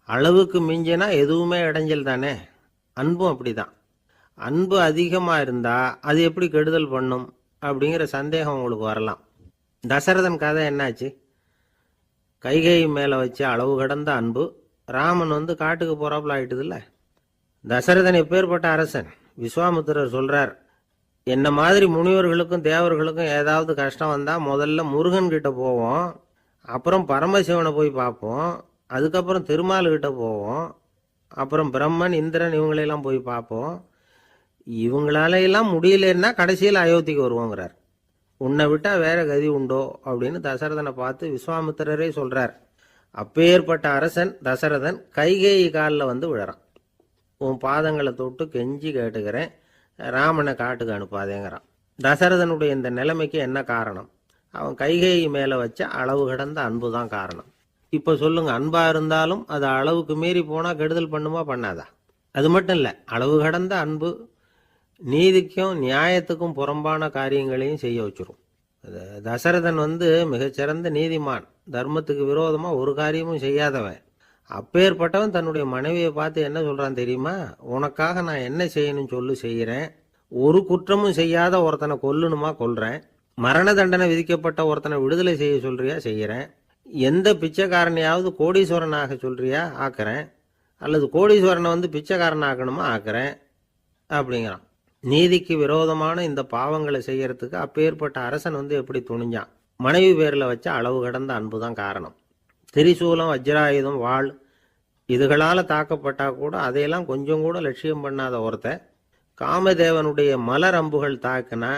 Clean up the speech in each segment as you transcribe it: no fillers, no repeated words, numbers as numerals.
அளவுக்கு மிஞ்சினா எதுவுமே இடைஞ்சல் தானே. அன்பும் அப்படிதான். அன்பு அதிகமாக இருந்தால் அது எப்படி கெடுதல் பண்ணும் அப்படிங்கிற சந்தேகம் உங்களுக்கு வரலாம். தசரதன் கதை என்னாச்சு? கைகை மேலே வச்ச அளவு கடந்த அன்பு. ராமன் காட்டுக்கு போறாப்புல ஆயிட்டுதுல்ல. தசரதன் எப்பேற்பட்ட அரசன்? விஸ்வாமித்திரர் சொல்றார், என்ன மாதிரி முனிவர்களுக்கும் தேவர்களுக்கும் ஏதாவது கஷ்டம் வந்தால் முதல்ல முருகன் கிட்ட போவோம், அப்புறம் பரமசிவனை போய் பார்ப்போம், அதுக்கப்புறம் திருமால்கிட்ட போவோம், அப்புறம் பிரம்மன் இந்திரன் இவங்களையெல்லாம் போய் பார்ப்போம். இவங்களாலையெல்லாம் முடியலன்னா கடைசியில் அயோத்திக்கு வருவோங்கிறார். உன்னை விட்டா வேற கதி உண்டோ அப்படின்னு தசரதனை பார்த்து விஸ்வாமித்திரரே சொல்றார். அப்பேற்பட்ட அரசன் தசரதன் கைகேயி காலில் விழறான். உன் பாதங்களை தொட்டு கெஞ்சி கேட்டுக்கிறேன், ராமனை காட்டுக்கு அனுப்பாதேங்கிறான். தசரதனுடைய இந்த நிலைமைக்கு என்ன காரணம்? அவன் கைகேயி மேலே வச்ச அளவு கடந்த அன்பு தான் காரணம். இப்போ சொல்லுங்க, அன்பா இருந்தாலும் அது அளவுக்கு மீறி போனால் கெடுதல் பண்ணுமா பண்ணாதா? அது மட்டும் இல்லை, அளவு கடந்த அன்பு நீதிக்கும் நியாயத்துக்கும் புறம்பான காரியங்களையும் செய்ய வச்சிரும். தசரதன் மிகச்சிறந்த நீதிமான், தர்மத்துக்கு விரோதமாக ஒரு காரியமும் செய்யாதவன். அப்பேற்பட்டவன் தன்னுடைய மனைவியை பார்த்து என்ன சொல்றான் தெரியுமா? உனக்காக நான் என்ன செய்யணும்னு சொல்லு செய்கிறேன், ஒரு குற்றமும் செய்யாத ஒருத்தனை கொல்லணுமா கொல்றேன், மரண தண்டனை விதிக்கப்பட்ட ஒருத்தனை விடுதலை செய்ய சொல்றியா செய்கிறேன், எந்த பிச்சைக்காரனையாவது கோடீஸ்வரனாக சொல்றியா ஆக்குறேன், அல்லது கோடீஸ்வரனை பிச்சைக்காரன் ஆக்கணுமா ஆக்குறேன் அப்படிங்கிறான். நீதிக்கு விரோதமான இந்த பாவங்களை செய்யறதுக்கு அப்பேற்பட்ட அரசன் எப்படி துணிஞ்சான்? மனைவி பேரில் வச்ச அளவு கடந்த அன்பு தான் காரணம். திரிசூலம், வஜ்ராயுதம், வாள் இதுகளால் தாக்கப்பட்டா கூட அதையெல்லாம் கொஞ்சம் கூட லட்சியம் பண்ணாத ஒருத்தன் காமதேவனுடைய மலர் அம்புகள் தாக்குனா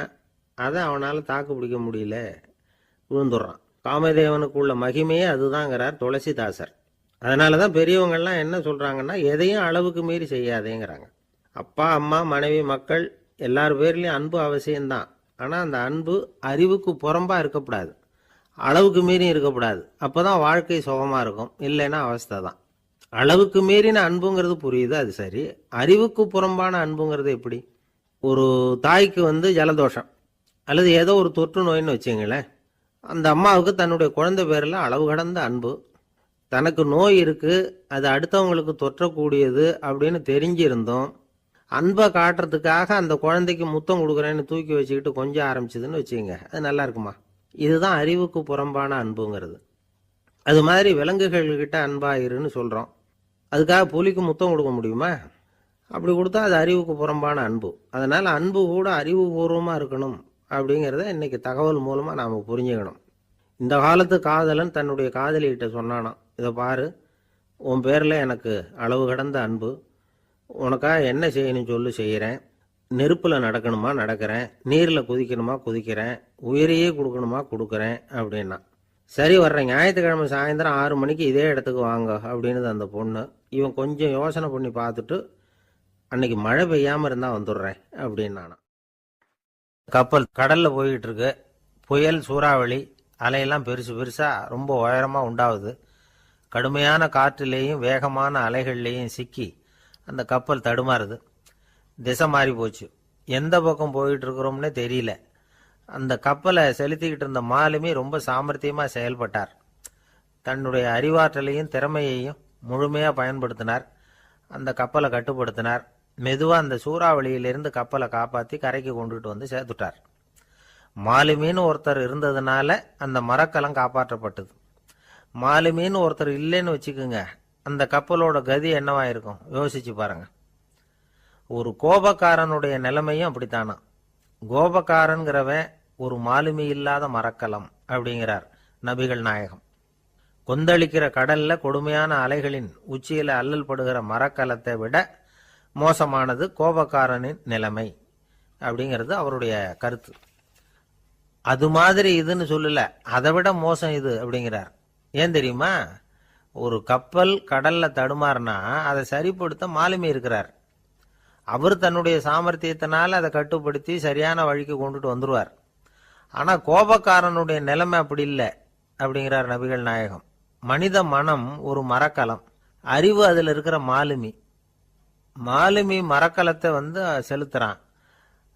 அதை அவனால் தாக்கு பிடிக்க முடியல, விழுந்துடுறான். காமதேவனுக்குள்ள மகிமையே அதுதாங்கிறார் துளசிதாசர். அதனால தான் பெரியவங்கள்லாம் என்ன சொல்கிறாங்கன்னா, எதையும் அளவுக்கு மீறி செய்யாதேங்கிறாங்க. அப்பா, அம்மா, மனைவி, மக்கள் எல்லார் பேர்லேயும் அன்பு அவசியம்தான். ஆனால் அந்த அன்பு அறிவுக்கு புறம்பாக இருக்கக்கூடாது, அளவுக்கு மீறி இருக்கக்கூடாது. அப்போ தான் வாழ்க்கை சுகமாக இருக்கும், இல்லைன்னா அவஸ்தை தான். அளவுக்கு மீறின அன்புங்கிறது புரியுது, அது சரி. அறிவுக்கு புறம்பான அன்புங்கிறது எப்படி? ஒரு தாய்க்கு ஜலதோஷம் அல்லது ஏதோ ஒரு தொற்று நோயின்னு வச்சுங்களேன். அந்த அம்மாவுக்கு தன்னுடைய குழந்தை பேரில் அளவு கடந்த அன்பு. தனக்கு நோய் இருக்குது, அது அடுத்தவங்களுக்கு தொற்றக்கூடியது அப்படின்னு தெரிஞ்சிருந்தோம் அன்பை காட்டுறதுக்காக அந்த குழந்தைக்கு முத்தம் கொடுக்குறேன்னு தூக்கி வச்சுக்கிட்டு கொஞ்சம் ஆரம்பிச்சதுன்னு வச்சுக்கோங்க, அது நல்லா இருக்குமா? இதுதான் அறிவுக்கு புறம்பான அன்புங்கிறது. அது மாதிரி விலங்குகள்கிட்ட அன்பாயிருன்னு சொல்கிறோம். அதுக்காக புலிக்கு முத்தம் கொடுக்க முடியுமா? அப்படி கொடுத்தா அது அறிவுக்கு புறம்பான அன்பு. அதனால் அன்பு கூட அறிவுபூர்வமாக இருக்கணும் அப்படிங்கிறத இன்னைக்கு தகவல் மூலமாக நாம் புரிஞ்சுக்கணும். இந்த காலத்து காதலன் தன்னுடைய காதலிகிட்ட சொன்னானாம், இதை பாரு, உன் பேரில் எனக்கு அளவு கடந்த அன்பு, உனக்காக என்ன செய்யணும்னு சொல்லி செய்கிறேன், நெருப்பில் நடக்கணுமா நடக்கிறேன், நீரில் குதிக்கணுமா குதிக்கிறேன், உயிரையே கொடுக்கணுமா கொடுக்குறேன் அப்படின்னா. சரி, வர்றேன் ஞாயிற்றுக்கிழமை சாயந்தரம் 6 மணிக்கு இதே இடத்துக்கு வாங்க அப்படின்னு அந்த பொண்ணு. இவன் கொஞ்சம் யோசனை பண்ணி பார்த்துட்டு, அன்னைக்கு மழை பெய்யாமல் இருந்தால் வந்துடுறேன் அப்படின்னானா. கப்பல் கடலில் போய்கிட்டு இருக்கு. புயல், சூறாவளி, அலையெல்லாம் பெருசு பெருசாக ரொம்ப உயரமாக உண்டாகுது. கடுமையான காற்றிலேயும் வேகமான அலைகள்லேயும் சிக்கி அந்த கப்பல் தடுமாறுது. திசை மாறி போச்சு. எந்த பக்கம் போயிட்டு இருக்கிறோம்னே தெரியல. அந்த கப்பலை செலுத்திக்கிட்டு இருந்த மாலுமி ரொம்ப சாமர்த்தியமாக செயல்பட்டார். தன்னுடைய அறிவாற்றலையும் திறமையையும் முழுமையாக பயன்படுத்தினார். அந்த கப்பலை கட்டுப்படுத்தினார். மெதுவாக அந்த சூறாவளியிலிருந்து கப்பலை காப்பாற்றி கரைக்கு கொண்டுட்டு சேர்த்துட்டார். மாலுமின்னு ஒருத்தர் இருந்ததுனால அந்த மரக்கலம் காப்பாற்றப்பட்டது. மாலுமின்னு ஒருத்தர் இல்லைன்னு வச்சுக்கோங்க, அந்த கப்பலோட கதி என்னவாயிருக்கும் யோசிச்சு பாருங்க. ஒரு கோபக்காரனுடைய நிலைமையும் அப்படித்தானா. கோபக்காரன்கிறவன் ஒரு மாலுமி இல்லாத மரக்கலம் அப்படிங்கிறார் நபிகள் நாயகம். கொந்தளிக்கிற கடல்ல கொடுமையான அலைகளின் உச்சியில அல்லல் படுகிற மரக்கலத்தை விட மோசமானது கோபக்காரனின் நிலைமை அப்படிங்கிறது அவருடைய கருத்து. அது மாதிரி இதுன்னு சொல்லல, அதை விட மோசம் இது அப்படிங்கிறார். ஏன் தெரியுமா? ஒரு கப்பல் கடல்ல தடுமாறினா அதை சரிப்படுத்த மாலுமி இருக்கிறார். அவர் தன்னுடைய சாமர்த்தியத்தினால அதை கட்டுப்படுத்தி சரியான வழிக்கு கொண்டுட்டு வந்துருவார். ஆனா கோபக்காரனுடைய நிலைமை அப்படி இல்லை அப்படிங்கிறார் நபிகள் நாயகம். மனித மனம் ஒரு மரக்கலம், அறிவு அதில் இருக்கிற மாலுமி. மாலுமி மரக்கலத்தை செலுத்துறான்,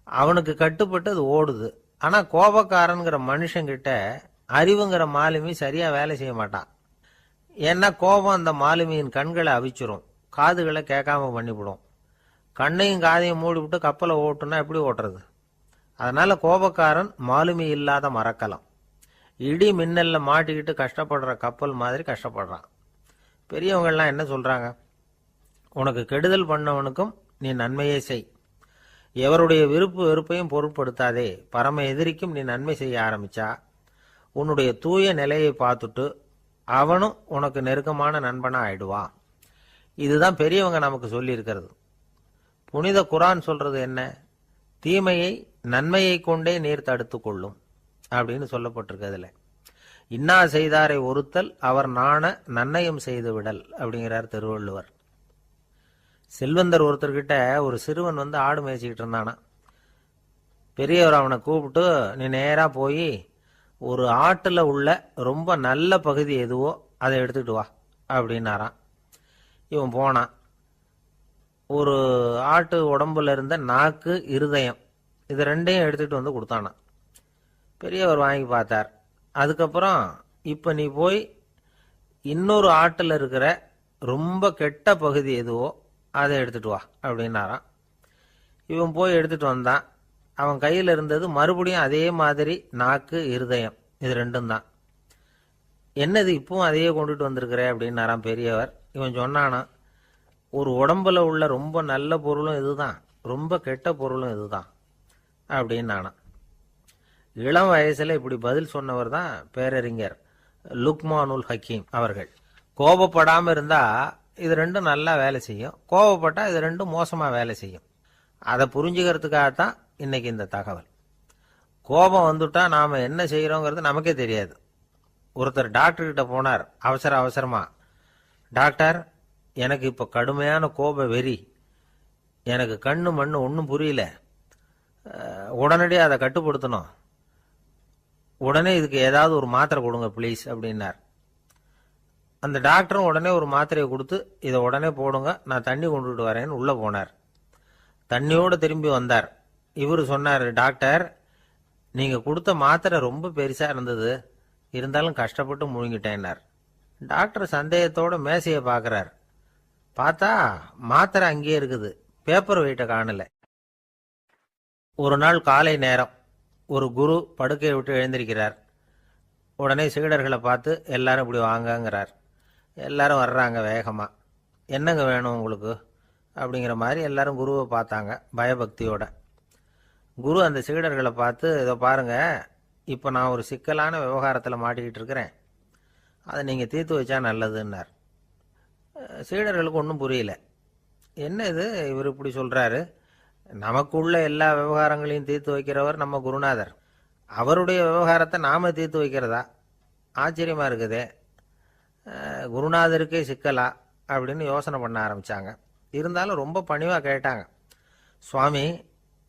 அவனுக்கு கட்டுப்பட்டு அது ஓடுது. ஆனா கோபக்காரன்கிற மனுஷங்கிட்ட அறிவுங்கிற மாலுமி சரியா வேலை செய்ய மாட்டான். ஏன்னா கோபம் அந்த மாலுமியின் கண்களை அவிச்சிரும், காதுகளை கேட்காம பண்ணிவிடும். கண்ணையும் காதையும் மூடிவிட்டு கப்பலை ஓட்டுனா எப்படி ஓட்டுறது? அதனால கோபக்காரன் மாலுமி இல்லாத மரக்கலம். இடி மின்னல்ல மாட்டிக்கிட்டு கஷ்டப்படுற கப்பல் மாதிரி கஷ்டப்படுறான். பெரியவங்கள்லாம் என்ன சொல்றாங்க? உனக்கு கெடுதல் பண்ணவனுக்கும் நீ நன்மையே செய், எவருடைய விருப்பு வெறுப்பையும் பொருட்படுத்தாதே, பரம எதிரிக்கும் நீ நன்மை செய்ய ஆரம்பிச்சா உன்னுடைய தூய நிலையை பார்த்துட்டு அவனும் உனக்கு நெருக்கமான நண்பனா ஆயிடுவான். இதுதான் பெரியவங்க நமக்கு சொல்லி இருக்கிறது. புனித குரான் சொல்றது என்ன? தீமையை நன்மையை கொண்டே நீர் தடுத்து கொள்ளும் அப்படின்னு சொல்லப்பட்டிருக்கிறதுல. இன்னா செய்தாரை ஒருத்தல் அவர் நாண நன்னயம் செய்து விடல் அப்படிங்கிறார் திருவள்ளுவர். செல்வந்தர் ஒருத்தர்கிட்ட ஒரு சிறுவன் வந்து ஆடு மேய்ச்சிக்கிட்டு இருந்தானா. பெரியவர் அவனை கூப்பிட்டு, நீ நேரா போய் ஒரு ஆட்டுல உள்ள ரொம்ப நல்ல பகுதி எதுவோ அதை எடுத்துட்டு வா அப்படின்னாரான். இவன் போனான். ஒரு ஆட்டு உடம்புல இருந்த நாக்கு, இருதயம், இது ரெண்டையும் எடுத்துட்டு வந்து கொடுத்தானா. பெரியவர் வாங்கி பார்த்தார். அதுக்கப்புறம் இப்ப நீ போய் இன்னொரு ஆட்டுல இருக்கிற ரொம்ப கெட்ட பகுதி எதுவோ அதை எடுத்துட்டு வா அப்படின்னாராம். இவன் போய் எடுத்துட்டு வந்தான். அவன் கையில் இருந்தது மறுபடியும் அதே மாதிரி நாக்கு, இருதயம், இது ரெண்டும் தான். என்னது இப்பவும் அதையே கொண்டுட்டு வந்திருக்கிற அப்படின்னாராம் பெரியவர். இவன் சொன்னானா, ஒரு உடம்புல உள்ள ரொம்ப நல்ல பொருளும் இதுதான், ரொம்ப கெட்ட பொருளும் இதுதான் அப்படின்னானா. இளம் வயசுல இப்படி பதில் சொன்னவர் தான் பேரறிஞர் லுக்மானுல் ஹக்கீம் அவர்கள். கோபப்படாம இருந்தா இது ரெண்டும் நல்லா வேலை செய்யும், கோபப்பட்டா இது ரெண்டும் மோசமா வேலை செய்யும். அதை புரிஞ்சுக்கிறதுக்காகத்தான் இன்னைக்கு இந்த தகவல். கோபம் வந்துட்டா நாம என்ன செய்யறோங்கிறது நமக்கே தெரியாது. ஒருத்தர் டாக்டர் கிட்ட போனார் அவசரமா. டாக்டர், எனக்கு இப்ப கடுமையான கோப வெறி, எனக்கு கண்ணு மண்ணு ஒன்றும் புரியல, உடனடியாக அதை கட்டுப்படுத்தணும், உடனே இதுக்கு ஏதாவது ஒரு மாத்திரை கொடுங்க ப்ளீஸ் அப்படின்னார். அந்த டாக்டரும் உடனே ஒரு மாத்திரையை கொடுத்து, இதை உடனே போடுங்க, நான் தண்ணி கொண்டுட்டு வரேன்னு உள்ள போனார். தண்ணியோடு திரும்பி வந்தார். இவரு சொன்னார், டாக்டர், நீங்க கொடுத்த மாத்திரை ரொம்ப பெருசா இருந்தது, இருந்தாலும் கஷ்டப்பட்டு முழுங்கிட்டேன்னார். டாக்டர் சந்தேகத்தோட மேசையை பார்க்கிறார். பார்த்தா மாத்திரை அங்கேயே இருக்குது, பேப்பர் வெயிட்ட காணல. ஒரு நாள் காலை நேரம் ஒரு குரு படுக்கையை விட்டு எழுந்திருக்கிறார். உடனே சீடர்களை பார்த்து எல்லாரும் இப்படி வாங்கங்கிறார். எல்லாரும் வர்றாங்க வேகமா. என்னங்க வேணும் உங்களுக்கு அப்படிங்கிற மாதிரி எல்லாரும் குருவை பார்த்தாங்க பயபக்தியோட. குரு அந்த சீடர்களை பார்த்து, இதை பாருங்க, இப்போ நான் ஒரு சிக்கலான விவகாரத்தில் மாட்டிக்கிட்டு இருக்கிறேன், அதை நீங்கள் தீர்த்து வச்சா நல்லதுன்னார். சீடர்களுக்கு ஒன்றும் புரியல. என்ன இது இவர் இப்படி சொல்றாரு? நமக்குள்ள எல்லா விவகாரங்களையும் தீர்த்து வைக்கிறவர் நம்ம குருநாதர், அவருடைய விவகாரத்தை நாம தீர்த்து வைக்கிறதா? ஆச்சரியமா இருக்குதே, குருநாதருக்கே சிக்கலா அப்படின்னு யோசனை பண்ண ஆரம்பிச்சாங்க. இருந்தாலும் ரொம்ப பணிவா கேட்டாங்க, சுவாமி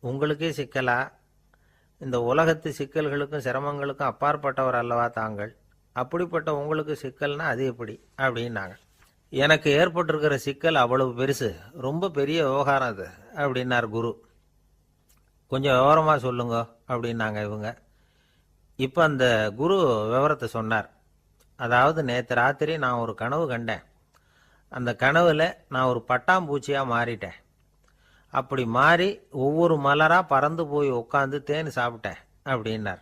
உங்களுக்கே சிக்கலா? இந்த உலகத்து சிக்கல்களுக்கும் சிரமங்களுக்கும் அப்பாற்பட்டவர் அல்லவா தாங்கள், அப்படிப்பட்ட உங்களுக்கு சிக்கல்னா அது எப்படி அப்படின்னாங்க. எனக்கு ஏற்பட்டிருக்கிற சிக்கல் அவ்வளவு பெருசு, ரொம்ப பெரிய விவகாரம் அது அப்படின்னார் குரு. கொஞ்சம் விவரமா சொல்லுங்க அப்படின்னாங்க இவங்க. இப்ப அந்த குரு விவரத்தை சொன்னார். அதாவது நேற்று ராத்திரி நான் ஒரு கனவு கண்டேன். அந்த கனவுல நான் ஒரு பட்டாம்பூச்சியா மாறிட்டேன். அப்படி மாறி ஒவ்வொரு மலரா பறந்து போய் உட்காந்து தேன் சாப்பிட்டேன் அப்படின்னார்.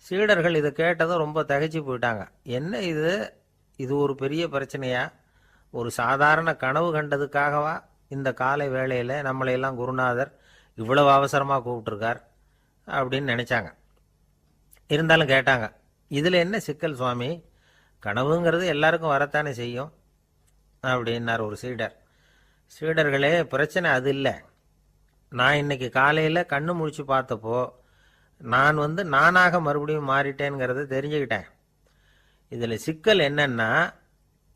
சீடர்கள் இதை கேட்டதும் ரொம்ப திகைச்சு போயிட்டாங்க. என்ன இது, இது ஒரு பெரிய பிரச்சனையா? ஒரு சாதாரண கனவு கண்டதுக்காகவா இந்த காலை வேளையில நம்மளையெல்லாம் குருநாதர் இவ்வளவு அவசரமா கூப்பிட்டுருக்கார் அப்படின்னு நினைச்சாங்க. இருந்தாலும் கேட்டாங்க, இதுல என்ன சிக்கல் சுவாமி? கனவுங்கிறது எல்லாருக்கும் வரத்தானே செய்யும் அப்படின்னார் ஒரு சீடர். சீடர்களே, பிரச்சனை அது இல்லை. நான் இன்னைக்கு காலையில கண்ணு முழிச்சு பார்த்தப்போ நான் நானாக மறுபடியும் மாறிட்டேங்கிறத தெரிஞ்சுக்கிட்டேன். இதுல சிக்கல் என்னன்னா,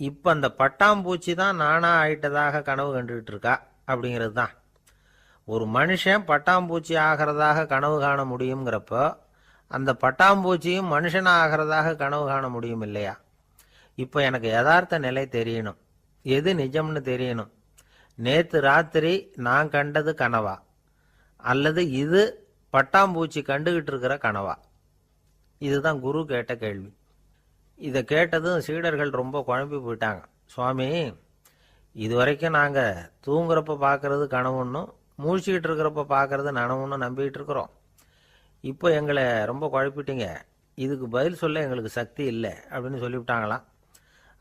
இப்ப அந்த பட்டாம்பூச்சி தான் நானா ஆயிட்டதாக கனவு கண்டுகிட்டு இருக்கா அப்படிங்கிறது தான். ஒரு மனுஷன் பட்டாம்பூச்சி ஆகிறதாக கனவு காண முடியுங்கிறப்போ அந்த பட்டாம்பூச்சியும் மனுஷனா ஆகிறதாக கனவு காண முடியும் இல்லையா? இப்ப எனக்கு யதார்த்த நிலை தெரியணும், எது நிஜம்னு தெரியணும். நேத்து ராத்திரி நான் கண்டது கனவா, அல்லது இது பட்டாம்பூச்சி கண்டுகிட்டு இருக்கிற கனவா? இதுதான் குரு கேட்ட கேள்வி. இதை கேட்டதும் சீடர்கள் ரொம்ப குழம்பி போயிட்டாங்க. சுவாமி, இது வரைக்கும் நாங்கள் தூங்குறப்ப பார்க்கறது கனவுன்னும் முழிச்சுக்கிட்டு இருக்கிறப்ப பார்க்கறது நனவுன்னு நம்பிக்கிட்டு இருக்கிறோம். இப்போ எங்களை ரொம்ப குழப்பிட்டீங்க, இதுக்கு பதில் சொல்ல எங்களுக்கு சக்தி இல்லை அப்படின்னு சொல்லிவிட்டாங்களாம்.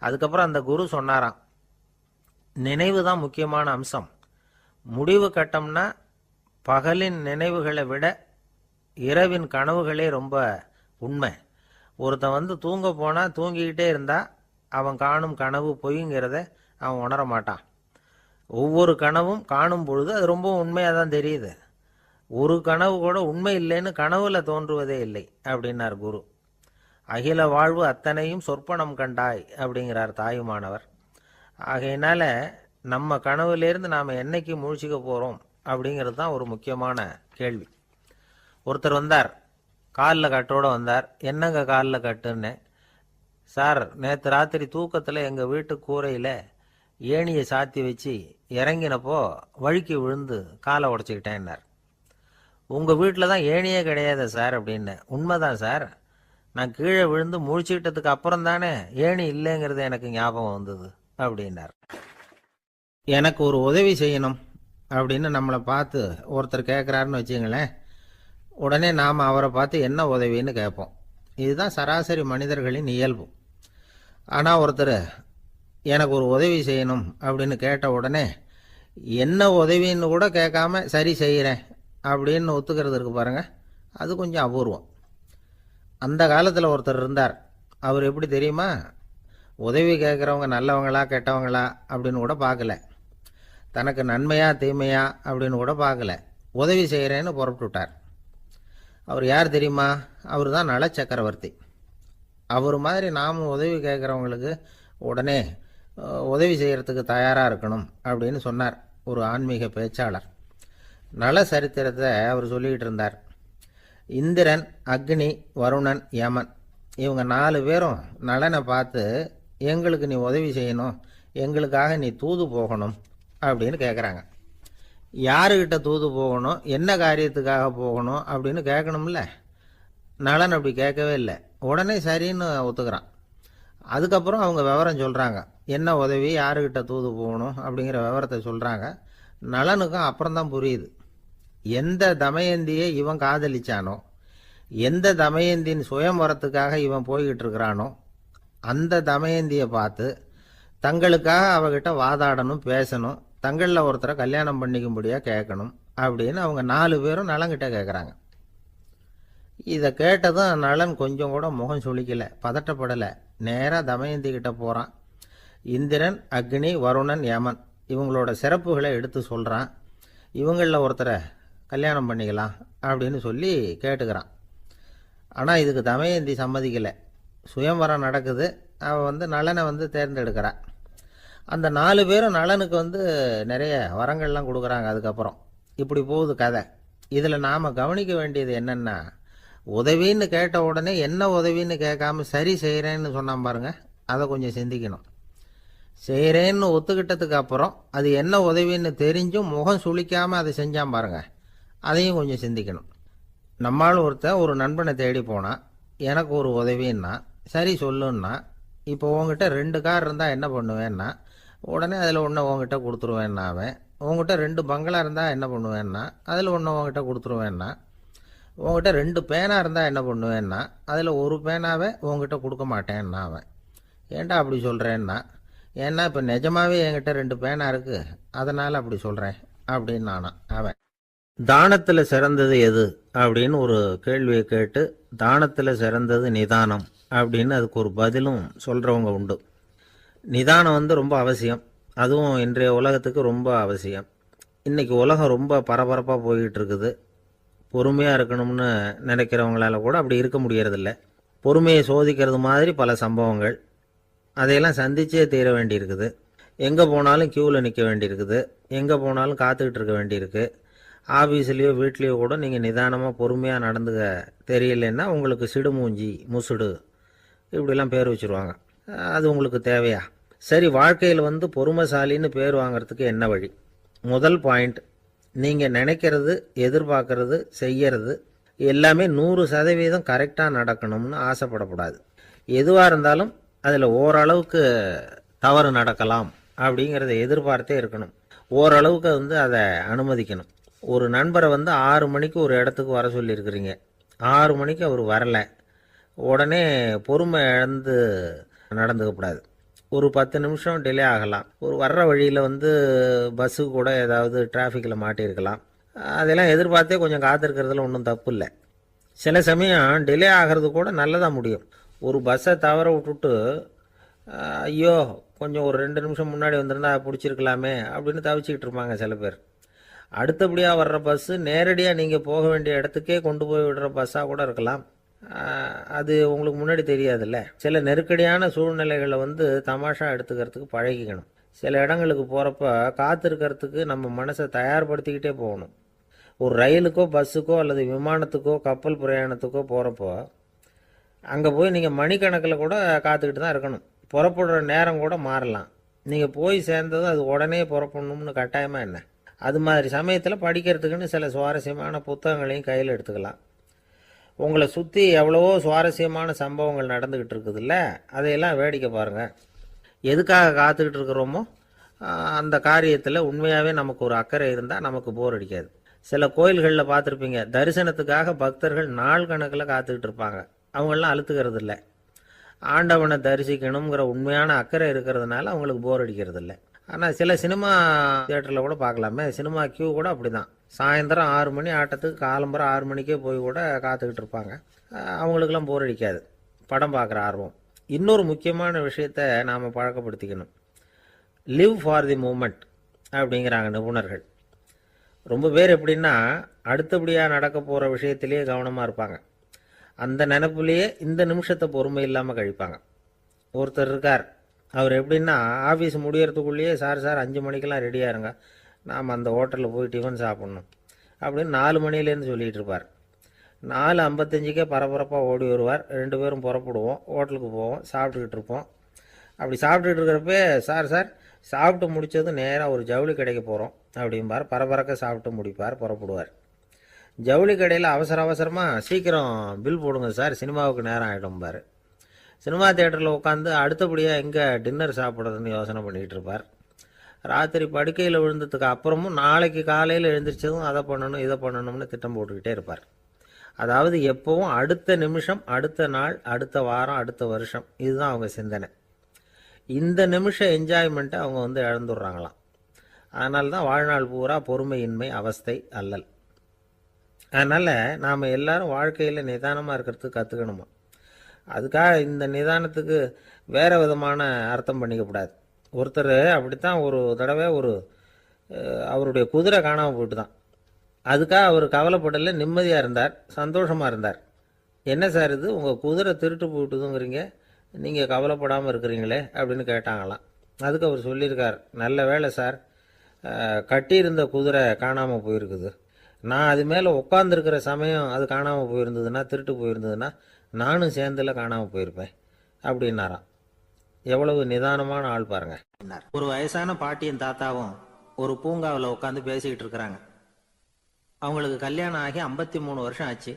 அதுக்கப்புறம் அந்த குரு சொன்னாராம், நினைவு தான் முக்கியமான அம்சம். முடிவு கட்டம்னா பகலின் நினைவுகளை விட இரவின் கனவுகளே ரொம்ப உண்மை. ஒருத்தன் தூங்க போனால் தூங்கிக்கிட்டே இருந்தால் அவன் காணும் கனவு பொய்ங்கிறத அவன் உணர மாட்டான். ஒவ்வொரு கனவும் காணும் பொழுது அது ரொம்ப உண்மையாக தான் தெரியுது. ஒரு கனவு கூட உண்மை இல்லைன்னு கனவுல தோன்றுவதே இல்லை அப்படின்னார் குரு. அகில வாழ்வு அத்தனையும் சொற்பனம் கண்டாய் அப்படிங்கிறார் தாயுமானவர். ஆகையினால நம்ம கனவுலேருந்து நாம் என்னைக்கு முழிச்சிக்க போகிறோம் அப்படிங்கிறது தான் ஒரு முக்கியமான கேள்வி. ஒருத்தர் வந்தார், காலில் கட்டோடு வந்தார். என்னங்க காலில் கட்டுன்னு? சார், நேற்று ராத்திரி தூக்கத்தில் எங்கள் வீட்டு கூரையில் ஏணியை சாத்தி வச்சு இறங்கினப்போ வழுக்கி விழுந்து காலை உடச்சிக்கிட்டேன்னார். உங்கள் வீட்டில் தான் ஏணியே கிடையாது சார் அப்படின்னு. உண்மைதான் சார், நான் கீழே விழுந்து முழிச்சுக்கிட்டதுக்கு அப்புறம் தானே ஏணி இல்லைங்கிறது எனக்கு ஞாபகம் வந்தது அப்படின்னார். எனக்கு ஒரு உதவி செய்யணும் அப்படின்னு நம்மளை பார்த்து ஒருத்தர் கேட்குறாருன்னு வச்சுங்களேன், உடனே நாம் அவரை பார்த்து என்ன உதவின்னு கேட்போம். இதுதான் சராசரி மனிதர்களின் இயல்பு. ஆனால் ஒருத்தர் எனக்கு ஒரு உதவி செய்யணும் அப்படின்னு கேட்ட உடனே என்ன உதவின்னு கூட கேட்காம சரி செய்கிறேன் அப்படின்னு ஒத்துக்கிறது இருக்கு பாருங்க, அது கொஞ்சம் அபூர்வம். அந்த காலத்தில் ஒருத்தர் இருந்தார். அவர் எப்படி தெரியுமா? உதவி கேட்குறவங்க நல்லவங்களா கெட்டவங்களா அப்படின்னு கூட பார்க்கல, தனக்கு நன்மையா தீமையா அப்படின்னு கூட பார்க்கல, உதவி செய்கிறேன்னு புறப்பட்டு விட்டார். அவர் யார் தெரியுமா? அவர் தான் நல சக்கரவர்த்தி. அவர் மாதிரி நாமும் உதவி கேட்குறவங்களுக்கு உடனே உதவி செய்கிறதுக்கு தயாராக இருக்கணும் அப்படின்னு சொன்னார் ஒரு ஆன்மீக பேச்சாளர். நல சரித்திரத்தை அவர் சொல்லிக்கிட்டு இருந்தார். இந்திரன், அக்னி, வருணன், யமன் இவங்க 4 பேரும் நலனை பார்த்து எங்களுக்கு நீ உதவி செய்யணும், எங்களுக்காக நீ தூது போகணும் அப்படின்னு கேட்குறாங்க. யாருக்கிட்ட தூது போகணும், என்ன காரியத்துக்காக போகணும் அப்படின்னு கேட்கணும்ல. நலன் அப்படி கேட்கவே இல்லை, உடனே சரின்னு ஒத்துக்கிறான். அதுக்கப்புறம் அவங்க விவரம் சொல்கிறாங்க, என்ன உதவி, யாருக்கிட்ட தூது போகணும் அப்படிங்கிற விவரத்தை சொல்கிறாங்க. நலனுக்கும் அப்புறம்தான் புரியுது, எந்த தமயந்தியை இவன் காதலிச்சானோ, எந்த தமயந்தின் சுயம்பரத்துக்காக இவன் போய்கிட்டு இருக்கிறானோ அந்த தமயந்தியை பார்த்து தங்களுக்காக அவகிட்ட வாதாடணும், பேசணும், தங்களில் ஒருத்தரை கல்யாணம் பண்ணிக்கும்படியாக கேட்கணும் அப்படின்னு அவங்க 4 பேரும் நலன்கிட்ட கேட்குறாங்க. இதை கேட்டதும் நலன் கொஞ்சம் கூட முகம் சுளிக்கலை, பதட்டப்படலை. நேராக தமயந்தி கிட்ட போகிறான். இந்திரன், அக்னி, வருணன், யமன் இவங்களோட சிறப்புகளை எடுத்து சொல்கிறான். இவங்களில் ஒருத்தரை கல்யாணம் பண்ணிக்கலாம் அப்படின்னு சொல்லி கேட்டுக்கிறான். ஆனால் இதுக்கு தமயந்தி சம்மதிக்கலை. சுயம்வரம் நடக்குது, அவள் நலனை தேர்ந்தெடுக்கிறான். அந்த 4 பேரும் நலனுக்கு நிறைய வரங்கள்லாம் கொடுக்குறாங்க. அதுக்கப்புறம் இப்படி போகுது கதை. இதில் நாம் கவனிக்க வேண்டியது என்னென்னா, உதவின்னு கேட்ட உடனே என்ன உதவின்னு கேட்காம சரி செய்கிறேன்னு சொன்னான் பாருங்க, அதை கொஞ்சம் சிந்திக்கணும். செய்கிறேன்னு ஒத்துக்கிட்டதுக்கு அப்புறம் அது என்ன உதவின்னு தெரிஞ்சும் முகம் சுளிக்காமல் அதை செஞ்சான் பாருங்க, அதையும் கொஞ்சம் சிந்திக்கணும். நம்மால் ஒருத்தன் ஒரு நண்பனை தேடி போனான், எனக்கு ஒரு உதவின்னா சரி சொல்லுன்னா, இப்போ உங்ககிட்ட 2 கார் இருந்தால் என்ன பண்ணுவேன்னா உடனே அதில் ஒன்று உங்ககிட்ட கொடுத்துருவேன்னா, அவன் உங்ககிட்ட 2 பங்களா இருந்தால் என்ன பண்ணுவேன்னா அதில் ஒன்று உங்ககிட்ட கொடுத்துருவேன்னா, உங்ககிட்ட 2 பேனா இருந்தால் என்ன பண்ணுவேன்னா அதில் ஒரு பேனாவை உங்ககிட்ட கொடுக்க மாட்டேன்னா அவன். ஏன்டா அப்படி சொல்கிறேன்னா, ஏன்னா இப்போ நிஜமாவே என்கிட்ட 2 பேனா இருக்குது, அதனால் அப்படி சொல்கிறேன் அப்படின்னு நானான் அவன். தானத்தில் சிறந்தது எது அப்படின்னு ஒரு கேள்வியை கேட்டு, தானத்தில் சிறந்தது நிதானம் அப்படின்னு அதுக்கு ஒரு பதிலும் சொல்கிறவங்க உண்டு. நிதானம் ரொம்ப அவசியம், அதுவும் இன்றைய உலகத்துக்கு ரொம்ப அவசியம். இன்றைக்கி உலகம் ரொம்ப பரபரப்பாக போய்கிட்டு இருக்குது. பொறுமையாக இருக்கணும்னு நினைக்கிறவங்களால கூட அப்படி இருக்க முடியறதில்ல. பொறுமையை சோதிக்கிறது மாதிரி பல சம்பவங்கள், அதையெல்லாம் சந்திச்சே தீர வேண்டியிருக்குது. எங்கே போனாலும் க்யூவில் நிற்க வேண்டியிருக்குது, எங்கே போனாலும் காத்துக்கிட்டு இருக்க வேண்டியிருக்கு. ஆஃபீஸ்லேயோ வீட்லேயோ கூட நீங்கள் நிதானமாக பொறுமையாக நடந்துக்க தெரியலன்னா உங்களுக்கு சிடுமூஞ்சி, முசுடு இப்படிலாம் பேர் வச்சுருவாங்க. அது உங்களுக்கு தேவையா? சரி, வாழ்க்கையில் பொறுமைசாலின்னு பேர் வாங்கிறதுக்கு என்ன வழி? முதல் பாயிண்ட், நீங்கள் நினைக்கிறது, எதிர்பார்க்கறது, செய்யறது எல்லாமே 100% கரெக்டாக நடக்கணும்னு ஆசைப்படக்கூடாது. எதுவாக இருந்தாலும் அதில் ஓரளவுக்கு தவறு நடக்கலாம் அப்படிங்கிறத எதிர்பார்த்தே இருக்கணும். ஓரளவுக்கு அதை அனுமதிக்கணும். ஒரு நண்பரை 6 மணிக்கு ஒரு இடத்துக்கு வர சொல்லியிருக்கிறீங்க, 6 மணிக்கு அவர் வரலை, உடனே பொறுமை இழந்து நடந்துக்கக்கூடாது. ஒரு 10 நிமிஷம் டிலே ஆகலாம். ஒரு வர்ற வழியில் பஸ்ஸு கூட ஏதாவது டிராஃபிக்கில் மாட்டியிருக்கலாம். அதெல்லாம் எதிர்பார்த்தே கொஞ்சம் காத்திருக்கிறதுல ஒன்றும் தப்பு இல்லை. சில சமயம் டிலே ஆகிறது கூட நல்லதாக முடியும். ஒரு பஸ்ஸை தவற விட்டுட்டு ஐயோ கொஞ்சம் ஒரு 2 நிமிஷம் முன்னாடி வந்திருந்தா பிடிச்சிருக்கலாமே அப்படின்னு தவிச்சிக்கிட்டு இருப்பாங்க சில பேர். அடுத்தபடியாக வர்ற பஸ்ஸு நேரடியாக நீங்கள் போக வேண்டிய இடத்துக்கே கொண்டு போய் விடுற பஸ்ஸாக கூட இருக்கலாம். அது உங்களுக்கு முன்னாடி தெரியாதுல்ல. சில நெருக்கடியான சூழ்நிலைகளை தமாஷா எடுத்துக்கிறதுக்கு பழகிக்கணும். சில இடங்களுக்கு போகிறப்ப காத்திருக்கிறதுக்கு நம்ம மனசை தயார்படுத்திக்கிட்டே போகணும். ஒரு ரயிலுக்கோ பஸ்ஸுக்கோ அல்லது விமானத்துக்கோ கப்பல் பிரயாணத்துக்கோ போகிறப்போ அங்கே போய் நீங்கள் மணிக்கணக்கில் கூட காத்துக்கிட்டு தான் இருக்கணும். புறப்படுற நேரம் கூட மாறலாம். நீங்கள் போய் சேர்ந்ததும் அது உடனே புறப்படணும்னு கட்டாயமாக என்ன? அது மாதிரி சமயத்தில் படிக்கிறதுக்குன்னு சில சுவாரஸ்யமான புத்தகங்களையும் கையில் எடுத்துக்கலாம். உங்களை சுற்றி எவ்வளவோ சுவாரஸ்யமான சம்பவங்கள் நடந்துக்கிட்டு இருக்குதுல்ல, அதையெல்லாம் வேடிக்கை பாருங்கள். எதுக்காக காத்துக்கிட்டு இருக்கிறோமோ அந்த காரியத்தில் உண்மையாகவே நமக்கு ஒரு அக்கறை இருந்தால் நமக்கு போர் அடிக்காது. சில கோயில்களில் பார்த்துருப்பீங்க, தரிசனத்துக்காக பக்தர்கள் நாள் கணக்கில் காத்துக்கிட்டு இருப்பாங்க. அவங்களெலாம் அழுத்துக்கிறது இல்லை. ஆண்டவனை தரிசிக்கணுங்கிற உண்மையான அக்கறை இருக்கிறதுனால அவங்களுக்கு போர் அடிக்கிறது இல்லை. ஆனால் சில சினிமா தியேட்டரில் கூட பார்க்கலாமே, சினிமா கியூ கூட அப்படி தான். சாயந்தரம் 6 மணி ஆட்டத்துக்கு காலம்பரம் 6 மணிக்கே போய் கூட காத்துக்கிட்டு இருப்பாங்க. அவங்களுக்கெல்லாம் போர் அடிக்காது, படம் பார்க்குற ஆர்வம். இன்னொரு முக்கியமான விஷயத்தை நாம் பழக்கப்படுத்திக்கணும். லிவ் ஃபார் தி மூமெண்ட் அப்படிங்கிறாங்க நிபுணர்கள். ரொம்ப பேர் எப்படின்னா அடுத்தபடியாக நடக்க போகிற விஷயத்திலேயே கவனமாக இருப்பாங்க. அந்த நினைப்புலேயே இந்த நிமிஷத்தை பொறுமை இல்லாமல் கழிப்பாங்க. ஒருத்தர் இருக்கார், அவர் எப்படின்னா ஆஃபீஸ் முடியறதுக்குள்ளேயே சார் 5 மணிக்கெல்லாம் ரெடியாக இருங்க, நாம் அந்த ஹோட்டலில் போய் டிஃபன் சாப்பிட்ணும் அப்படின்னு 4 மணிலேருந்து சொல்லிகிட்டு இருப்பார். 4:55க்கே பரபரப்பாக ஓடி வருவார். 2 பேரும் புறப்படுவோம், ஹோட்டலுக்கு போவோம், சாப்பிட்டுக்கிட்டு இருப்போம். அப்படி சாப்பிட்டுக்கிட்டு இருக்கிறப்ப சார் சாப்பிட்டு முடித்ததும் நேராக ஒரு ஜவுளி கடைக்கு போகிறோம் அப்படிம்பார். பரபரக்க சாப்பிட்டு முடிப்பார், புறப்படுவார். ஜவுளி கடையில் அவசரமாக சீக்கிரம் பில் போடுங்க சார், சினிமாவுக்கு நேரம் ஆகிடும்பார். சினிமா தியேட்டரில் உட்காந்து அடுத்தபடியாக எங்கே டின்னர் சாப்பிட்றதுன்னு யோசனை பண்ணிகிட்டு இருப்பார். ராத்திரி படுக்கையில் விழுந்ததுக்கு அப்புறமும் நாளைக்கு காலையில் எழுந்திரிச்சதும் அதை பண்ணணும் இதை பண்ணணும்னு திட்டம் போட்டுக்கிட்டே இருப்பார். அதாவது எப்போவும் அடுத்த நிமிஷம், அடுத்த நாள், அடுத்த வாரம், அடுத்த வருஷம், இதுதான் அவங்க சிந்தனை. இந்த நிமிஷம் என்ஜாய்மெண்ட்டை அவங்க இழந்துடுறாங்களாம். அதனால தான் வாழ்நாள் பூரா பொறுமையின்மை, அவஸ்தை, அல்லல். அதனால் நாம் எல்லாரும் வாழ்க்கையில் நிதானமாக இருக்கிறதுக்கு கற்றுக்கணுமா. அதுக்காக இந்த நிதானத்துக்கு வேறு விதமான அர்த்தம் பண்ணிக்கக்கூடாது. ஒருத்தர் அப்படித்தான் ஒரு தடவை அவருடைய குதிரை காணாமல் போயிட்டு தான். அதுக்காக அவர் கவலைப்படலை, நிம்மதியாக இருந்தார், சந்தோஷமாக இருந்தார். என்ன சார் இது, உங்கள் குதிரை திருட்டு போயிட்டுதுங்கிறீங்க, நீங்கள் கவலைப்படாமல் இருக்கிறீங்களே அப்படின்னு கேட்டாங்களாம். அதுக்கு அவர் சொல்லியிருக்கார், நல்ல வேலை சார், கட்டியிருந்த குதிரை காணாமல் போயிருக்குது. நான் அது மேலே உட்காந்துருக்கிற சமயம் அது காணாமல் போயிருந்ததுன்னா, திருட்டு போயிருந்ததுன்னா நானும் சேர்ந்துல காணாமல் போயிருப்பேன் அப்படின்னாராம். எவ்வளவு நிதானமான ஆள் பாருங்க. ஒரு வயசான பாட்டியும் தாத்தாவும் ஒரு பூங்காவில் உட்காந்து பேசிக்கிட்டு இருக்கிறாங்க. அவங்களுக்கு கல்யாணம் ஆகி 53 வருஷம் ஆச்சு.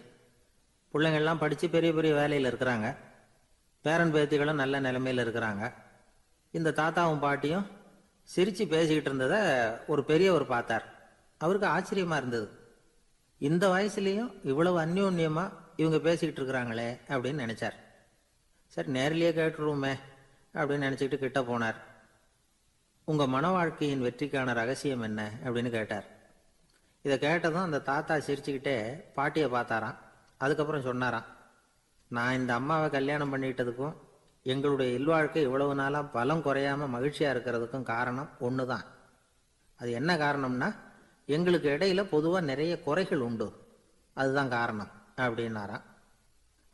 பிள்ளைங்கள்லாம் படித்து பெரிய பெரிய வேலையில் இருக்கிறாங்க. பேரன் பேத்திகளும் நல்ல நிலைமையில் இருக்கிறாங்க. இந்த தாத்தாவும் பாட்டியும் சிரித்து பேசிக்கிட்டு இருந்ததை ஒரு பெரியவர் பார்த்தார். அவருக்கு ஆச்சரியமாக இருந்தது. இந்த வயசுலேயும் இவ்வளவு அந்யோன்யமாக இவங்க பேசிக்கிட்டு இருக்கிறாங்களே அப்படின்னு நினச்சார். சரி நேரிலேயே கேட்டுருவோமே அப்படின்னு நினச்சிக்கிட்டு கிட்ட போனார். உங்கள் மன வாழ்க்கையின் வெற்றிக்கான ரகசியம் என்ன அப்படின்னு கேட்டார். இதை கேட்டதும் அந்த தாத்தா சிரிச்சுக்கிட்டே பாட்டியை பார்த்தாராம். அதுக்கப்புறம் சொன்னாராம், நான் இந்த அம்மாவை கல்யாணம் பண்ணிக்கிட்டதுக்கும் எங்களுடைய இல்வாழ்க்கை இவ்வளவு நாளாக பலம் குறையாமல் மகிழ்ச்சியாக இருக்கிறதுக்கும் காரணம் ஒன்று தான். அது என்ன காரணம்னா, எங்களுக்கு இடையில பொதுவாக நிறைய குறைகள் உண்டு, அதுதான் காரணம் அப்படின்னாராம்.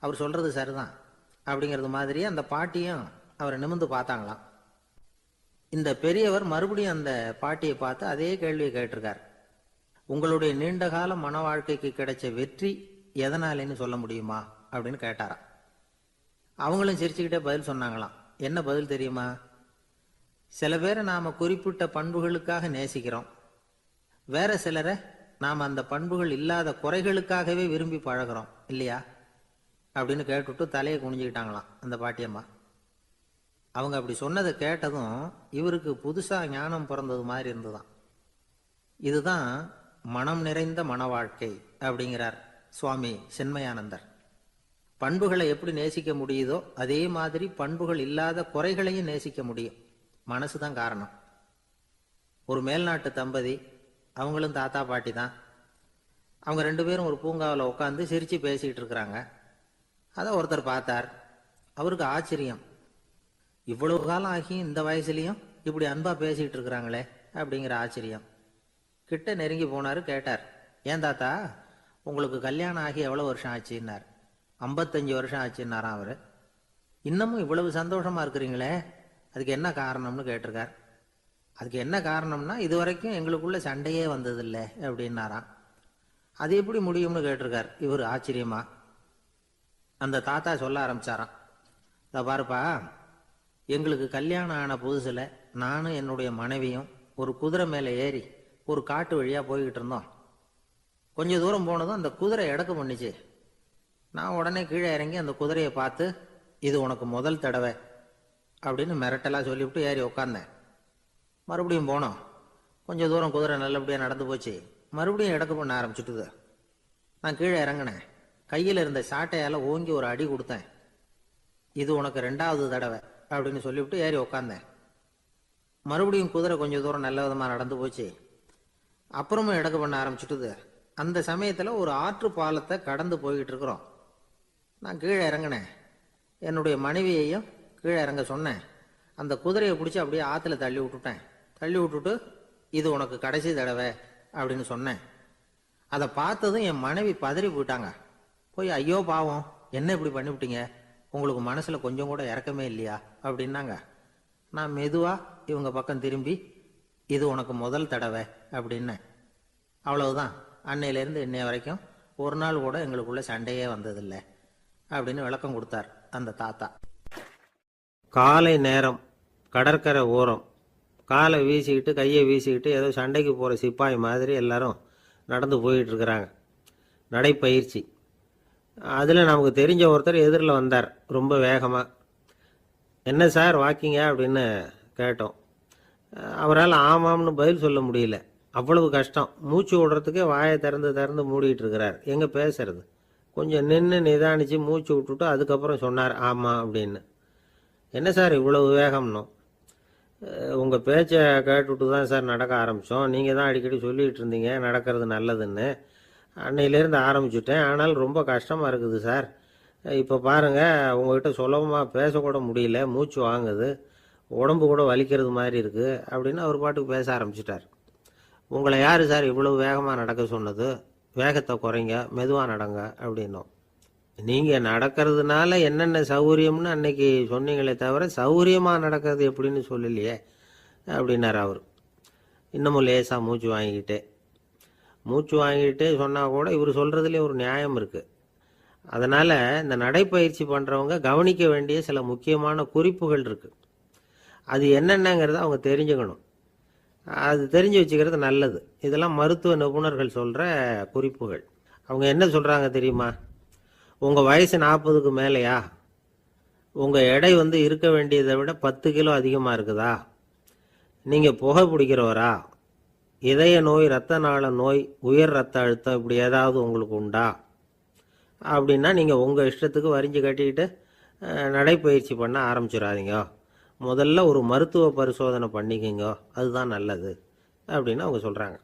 அவர் சொல்கிறது சரிதான் அப்படிங்கிறது மாதிரியே அந்த பாட்டியும் அவரை நிமிர்ந்து பார்த்தாங்களாம். இந்த பெரியவர் மறுபடியும் அந்த பாட்டியை பார்த்து அதே கேள்வியை கேட்டிருக்கார். உங்களுடைய நீண்டகால மன வாழ்க்கைக்கு கிடைச்ச வெற்றி எதனாலேன்னு சொல்ல முடியுமா அப்படின்னு கேட்டாராம். அவங்களும் சிரிச்சுக்கிட்டே பதில் சொன்னாங்களாம். என்ன பதில் தெரியுமா? சில பேரை நாம் குறிப்பிட்ட பண்புகளுக்காக நேசிக்கிறோம், வேற சிலரை நாம் அந்த பண்புகள் இல்லாத குறைகளுக்காகவே விரும்பி பழகிறோம் இல்லையா அப்படின்னு கேட்டுவிட்டு தலையை குனிஞ்சிக்கிட்டாங்களாம் அந்த பாட்டியம்மா. அவங்க அப்படி சொன்னதை கேட்டதும் இவருக்கு புதுசாக ஞானம் பிறந்தது மாதிரி இருந்துதான். இதுதான் மனம் நிறைந்த மன வாழ்க்கை அப்படிங்கிறார் சுவாமி சென்மயானந்தர். பண்புகளை எப்படி நேசிக்க முடியுதோ அதே மாதிரி பண்புகள் இல்லாத குறைகளையும் நேசிக்க முடியும். மனசு தான் காரணம். ஒரு மேல்நாட்டு தம்பதி, அவங்களும் தாத்தா பாட்டி தான். அவங்க 2 பேரும் ஒரு பூங்காவில் உட்காந்து சிரித்து பேசிக்கிட்டு இருக்கிறாங்க. அதை ஒருத்தர் பார்த்தார். அவருக்கு ஆச்சரியம், இவ்வளவு காலம் ஆகி இந்த வயசுலையும் இப்படி அன்பா பேசிக்கிட்டு இருக்கிறாங்களே அப்படிங்கிற ஆச்சரியம். கிட்ட நெருங்கி போனார். கேட்டார், ஏன் தாத்தா உங்களுக்கு கல்யாணம் ஆகி எவ்வளோ வருஷம் ஆச்சுன்னார். 55 வருஷம் ஆச்சுன்னாராம் அவர். இன்னமும் இவ்வளவு சந்தோஷமா இருக்கிறீங்களே, அதுக்கு என்ன காரணம்னு கேட்டிருக்கார். அதுக்கு என்ன காரணம்னா, இது வரைக்கும் எங்களுக்குள்ள சண்டையே வந்ததில்லை அப்படின்னாராம். அது எப்படி முடியும்னு கேட்டிருக்கார் இவர் ஆச்சரியமா. அந்த தாத்தா சொல்ல ஆரம்பிச்சாராம், இதை பாருப்பா, எங்களுக்கு கல்யாணம் ஆன புதுசில் நானும் என்னுடைய மனைவியும் ஒரு குதிரை மேலே ஏறி ஒரு காட்டு வழியாக போய்கிட்டு இருந்தோம். கொஞ்சம் தூரம் போனதும் அந்த குதிரை எடக்கு பண்ணிச்சு. நான் உடனே கீழே இறங்கி அந்த குதிரையை பார்த்து, இது உனக்கு முதல் தடவை அப்படின்னு மிரட்டலாக சொல்லிவிட்டு ஏறி உட்காந்தேன். மறுபடியும் போனோம். கொஞ்சம் தூரம் குதிரை நல்லபடியாக நடந்து போச்சு. மறுபடியும் எடக்கு பண்ண ஆரம்பிச்சுட்டுது. நான் கீழே இறங்கினேன். கையில் இருந்த சாட்டையால் ஓங்கி ஒரு அடி கொடுத்தேன். இது உனக்கு 2வது தடவை அப்படின்னு சொல்லிவிட்டு ஏறி உட்காந்தேன். மறுபடியும் குதிரை கொஞ்சம் தூரம் நல்ல விதமாக நடந்து போச்சு. அப்புறமும் எடக்கு பண்ண ஆரம்பிச்சுட்டுது. அந்த சமயத்தில் ஒரு ஆற்று பாலத்தை கடந்து போய்கிட்டு இருக்கிறோம். நான் கீழே இறங்கினேன். என்னுடைய மனைவியையும் கீழே இறங்க சொன்னேன். அந்த குதிரையை பிடிச்சி அப்படியே ஆற்றுல தள்ளி விட்டுட்டேன். தள்ளி விட்டுட்டு, இது உனக்கு கடைசி தடவை அப்படின்னு சொன்னேன். அதை பார்த்ததும் என் மனைவி பதறி போயிட்டாங்க. போய், ஐயோ பாவம், என்ன இப்படி பண்ணிவிட்டீங்க, உங்களுக்கு மனசில் கொஞ்சம் கூட இறக்கமே இல்லையா அப்படின்னாங்க. நான் மெதுவாக இவங்க பக்கம் திரும்பி, இது உனக்கு முதல் தடவை அப்படின்னேன். அவ்வளவுதான். அன்னையிலேருந்து இன்னைய வரைக்கும் ஒரு நாள் கூட எங்களுக்குள்ள சண்டையே வந்ததில்லை அப்படின்னு விளக்கம் கொடுத்தார் அந்த தாத்தா. காலை நேரம், கடற்கரை ஓரம், காலை வீசிக்கிட்டு கையை வீசிக்கிட்டு ஏதோ சண்டைக்கு போகிற சிப்பாய் மாதிரி எல்லாரும் நடந்து போயிட்டு இருக்கிறாங்க. நடைப்பயிற்சி. அதில் நமக்கு தெரிஞ்ச ஒருத்தர் எதிரில் வந்தார் ரொம்ப வேகமாக. என்ன சார் வாக்கிங்க அப்படின்னு கேட்டோம். அவரால் ஆமாம்னு பதில் சொல்ல முடியல. அவ்வளவு கஷ்டம். மூச்சு விடுறதுக்கே வாயை திறந்து மூடிட்டு இருக்கிறார். எங்கே பேசுறது? கொஞ்சம் நின்று நிதானித்து மூச்சு விட்டுட்டு அதுக்கப்புறம் சொன்னார் ஆமாம் அப்படின்னு. என்ன சார் இவ்வளவு வேகம்னோ? உங்கள் பேச்சை கேட்டுவிட்டு தான் சார் நடக்க ஆரம்பித்தோம். நீங்கள் தான் அடிக்கடி சொல்லிகிட்டு இருந்தீங்க நடக்கிறது நல்லதுன்னு. அன்னையிலேருந்து ஆரம்பிச்சுட்டேன். ஆனால் ரொம்ப கஷ்டமாக இருக்குது சார். இப்போ பாருங்கள், உங்கள்கிட்ட சுலபமாக பேசக்கூட முடியல, மூச்சு வாங்குது, உடம்பு கூட வலிக்கிறது மாதிரி இருக்குது அப்படின்னு அவர் பாட்டுக்கு பேச ஆரம்பிச்சிட்டார். உங்களை யார் சார் இவ்வளவு வேகமாக நடக்க சொன்னது? வேகத்தை குறைங்க, மெதுவாக நடங்க அப்படின்னோம். நீங்கள் நடக்கிறதுனால என்னென்ன சௌகரியம்னு அன்னைக்கு சொன்னீங்களே தவிர சௌகரியமாக நடக்கிறது எப்படின்னு சொல்லலையே அப்படின்னார் அவர். இன்னமும் லேசாக மூச்சு வாங்கிக்கிட்டே சொன்னால் கூட இவர் சொல்கிறதுலேயே ஒரு நியாயம் இருக்குது. அதனால் இந்த நடைப்பயிற்சி பண்ணுறவங்க கவனிக்க வேண்டிய சில முக்கியமான குறிப்புகள் இருக்குது. அது என்னென்னங்கிறத அவங்க தெரிஞ்சுக்கணும். அது தெரிஞ்சு வச்சுக்கிறது நல்லது. இதெல்லாம் மருத்துவ நிபுணர்கள் சொல்கிற குறிப்புகள். அவங்க என்ன சொல்கிறாங்க தெரியுமா? உங்கள் வயசு 40க்கு மேலேயா? உங்கள் எடை இருக்க வேண்டியதை விட 10 கிலோ அதிகமாக இருக்குதா? நீங்கள் புகை பிடிக்கிறவரா? இதய நோய், இரத்த நாள நோய், உயர் ரத்த அழுத்தம் இப்படி ஏதாவது உங்களுக்கு உண்டா? அப்படின்னா நீங்கள் உங்கள் இஷ்டத்துக்கு வரிஞ்சு கட்டிக்கிட்டு நடைப்பயிற்சி பண்ண ஆரம்பிச்சிடாதீங்க. முதல்ல ஒரு மருத்துவ பரிசோதனை பண்ணிக்கோங்க, அதுதான் நல்லது அப்படின்னு அவங்க சொல்கிறாங்க.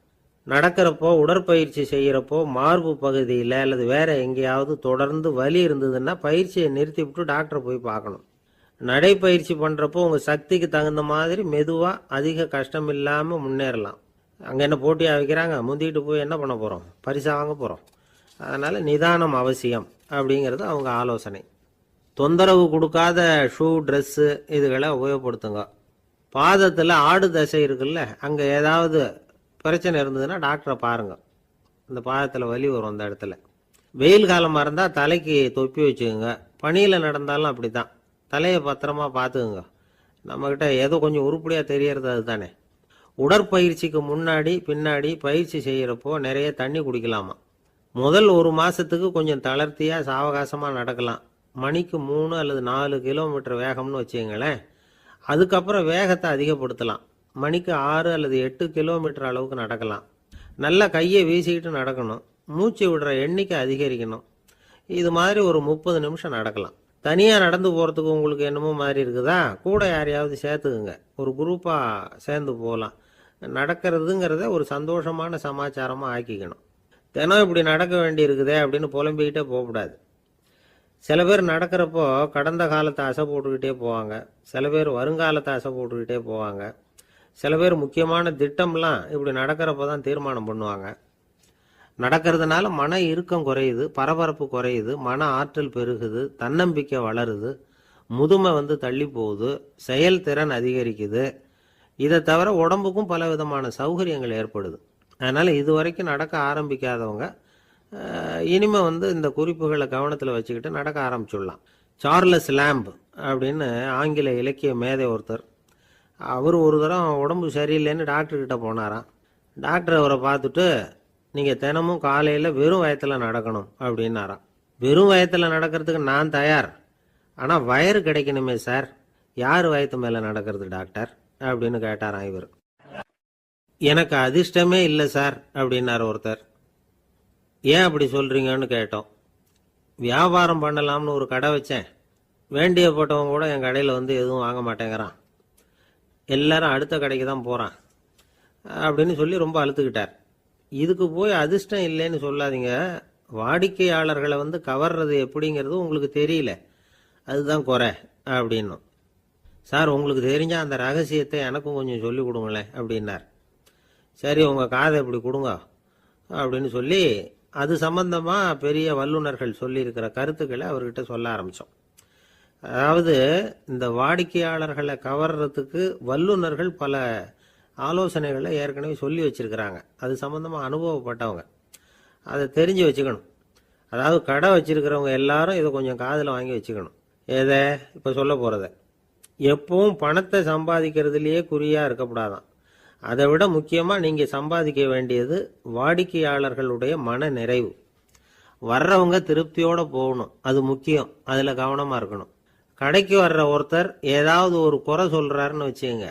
நடக்கிறப்போ, உடற்பயிற்சி செய்கிறப்போ மார்பு பகுதியில் அல்லது வேறு எங்கேயாவது தொடர்ந்து வலி இருந்ததுன்னா பயிற்சியை நிறுத்தி விட்டு டாக்டரை போய் பார்க்கணும். நடைப்பயிற்சி பண்ணுறப்போ உங்கள் சக்திக்கு தகுந்த மாதிரி மெதுவாக அதிக கஷ்டம் இல்லாமல் முன்னேறலாம். அங்கே என்ன போட்டியாக வைக்கிறாங்க? முந்திக்கிட்டு போய் என்ன பண்ண போகிறோம்? பரிசாக வாங்க போகிறோம். அதனால் நிதானம் அவசியம் அப்படிங்கிறது அவங்க ஆலோசனை. தொந்தரவு கொடுக்காத ஷூ, ட்ரெஸ்ஸு இதுகளை உபயோகப்படுத்துங்க. பாதத்தில் ஆடு தசை இருக்குல்ல, அங்கே ஏதாவது பிரச்சனை இருந்ததுன்னா டாக்டரை பாருங்கள். இந்த பாதத்தில் வலி வரும் அந்த இடத்துல. வெயில் காலமாக இருந்தால் தலைக்கு தொப்பி வச்சுக்கோங்க. பனியில் நடந்தாலும் அப்படி தான். தலையை பத்திரமா பார்த்துக்குங்க. நம்மக்கிட்ட ஏதோ கொஞ்சம் உருப்படியாக தெரியறது அது தானே. உடற்பயிற்சிக்கு முன்னாடி பின்னாடி பயிற்சி செய்கிறப்போ நிறைய தண்ணி குடிக்கலாமா. முதல் 1 மாசத்துக்கு கொஞ்சம் தளர்த்தியா சாவகாசமாக நடக்கலாம். மணிக்கு 3 அல்லது 4 கிலோமீட்டர் வேகம்னு வச்சுங்களேன். அதுக்கப்புறம் வேகத்தை அதிகப்படுத்தலாம். மணிக்கு 6 அல்லது 8 கிலோமீட்டர் அளவுக்கு நடக்கலாம். நல்லா கையை வீசிக்கிட்டு நடக்கணும். மூச்சு விடுற எண்ணிக்கை அதிகரிக்கணும். இது மாதிரி ஒரு 30 நிமிஷம் நடக்கலாம். தனியாக நடந்து போகிறதுக்கு உங்களுக்கு என்னமோ மாதிரி இருக்குதா, கூட யாரையாவது சேர்த்துக்குங்க. ஒரு குரூப்பாக சேர்ந்து போகலாம். நடக்கிறதுங்கிறத ஒரு சந்தோஷமான சமாச்சாரமாக ஆக்கிக்கணும். தினம் இப்படி நடக்க வேண்டி இருக்குதே அப்படின்னு புலம்பிக்கிட்டே போகக்கூடாது. சில பேர் நடக்கிறப்போ கடந்த காலத்தை அசை போட்டுக்கிட்டே போவாங்க. சில பேர் வருங்காலத்தை அசை போட்டுக்கிட்டே போவாங்க. சில பேர் முக்கியமான திட்டம்லாம் இப்படி நடக்கிறப்ப தான் தீர்மானம் பண்ணுவாங்க. நடக்கிறதுனால மன இறுக்கம் குறையுது, பரபரப்பு குறையுது, மன ஆற்றல் பெருகுது, தன்னம்பிக்கை வளருது, முதுமை தள்ளி போகுது, செயல்திறன் அதிகரிக்குது. இதை தவிர உடம்புக்கும் பல விதமான சௌகரியங்கள் ஏற்படுது. அதனால் இது வரைக்கும் நடக்க ஆரம்பிக்காதவங்க இனிமே இந்த குறிப்புகளை கவனத்தில் வச்சுக்கிட்டு நடக்க ஆரம்பிச்சுடலாம். சார்லஸ் லேம்ப் அப்படின்னு ஆங்கில இலக்கிய மேதை ஒருத்தர், அவர் ஒரு தரம் உடம்பு சரியில்லைன்னு டாக்டர்கிட்ட போனாராம். டாக்டர் அவரை பார்த்துட்டு, நீங்கள் தினமும் காலையில் வெறும் வயத்தில் நடக்கணும் அப்படின்னாராம். வெறும் வயத்தில் நடக்கிறதுக்கு நான் தயார், ஆனால் வயறு கிடைக்கணுமே சார், யார் வயத்து மேலே நடக்கிறது டாக்டர் அப்படின்னு கேட்டாராம் இவர். எனக்கு அதிர்ஷ்டமே இல்லை சார் அப்படின்னார் ஒருத்தர். ஏன் அப்படி சொல்கிறீங்கன்னு கேட்டோம். வியாபாரம் பண்ணலாம்னு ஒரு கடை வச்சேன். வேண்டிய போட்டவங்க கூட என் கடையில் எதுவும் வாங்க மாட்டேங்கிறான். எல்லாரும் அடுத்த கடைக்கு தான் போகிறான் அப்படின்னு சொல்லி ரொம்ப அழுத்துக்கிட்டார். இதுக்கு போய் அதிர்ஷ்டம் இல்லைன்னு சொல்லாதீங்க. வாடிக்கையாளர்களை கவர்றது எப்படிங்கிறது உங்களுக்கு தெரியல, அதுதான் குறை அப்படின்னும். சார், உங்களுக்கு தெரிஞ்ச அந்த ரகசியத்தை எனக்கும் கொஞ்சம் சொல்லி கொடுங்களேன் அப்படின்னார். சரி, உங்கள் காதை இப்படி கொடுங்க அப்படின்னு சொல்லி அது சம்பந்தமாக பெரிய வல்லுநர்கள் சொல்லியிருக்கிற கருத்துக்களை அவர்கிட்ட சொல்ல ஆரம்பித்தோம். அதாவது இந்த வாடிக்கையாளர்களை கவர்றதுக்கு வல்லுநர்கள் பல ஆலோசனைகளை ஏற்கனவே சொல்லி வச்சிருக்கிறாங்க. அது சம்பந்தமாக அனுபவப்பட்டவங்க, அதை தெரிஞ்சு வச்சுக்கணும். அதாவது கடை வச்சிருக்கிறவங்க எல்லாரும் இதை கொஞ்சம் காதில் வாங்கி வச்சுக்கணும். எதை இப்போ சொல்ல போகிறத. எப்பவும் பணத்தை சம்பாதிக்கிறதுலையே குறியாக இருக்கக்கூடாதான். அதை விட முக்கியமாக நீங்கள் சம்பாதிக்க வேண்டியது வாடிக்கையாளர்களுடைய மன நிறைவு. வர்றவங்க திருப்தியோடு போகணும், அது முக்கியம். அதில் கவனமாக இருக்கணும். கடைக்கு வர்ற ஒருத்தர் ஏதாவது ஒரு குறை சொல்கிறாருன்னு வச்சுங்க,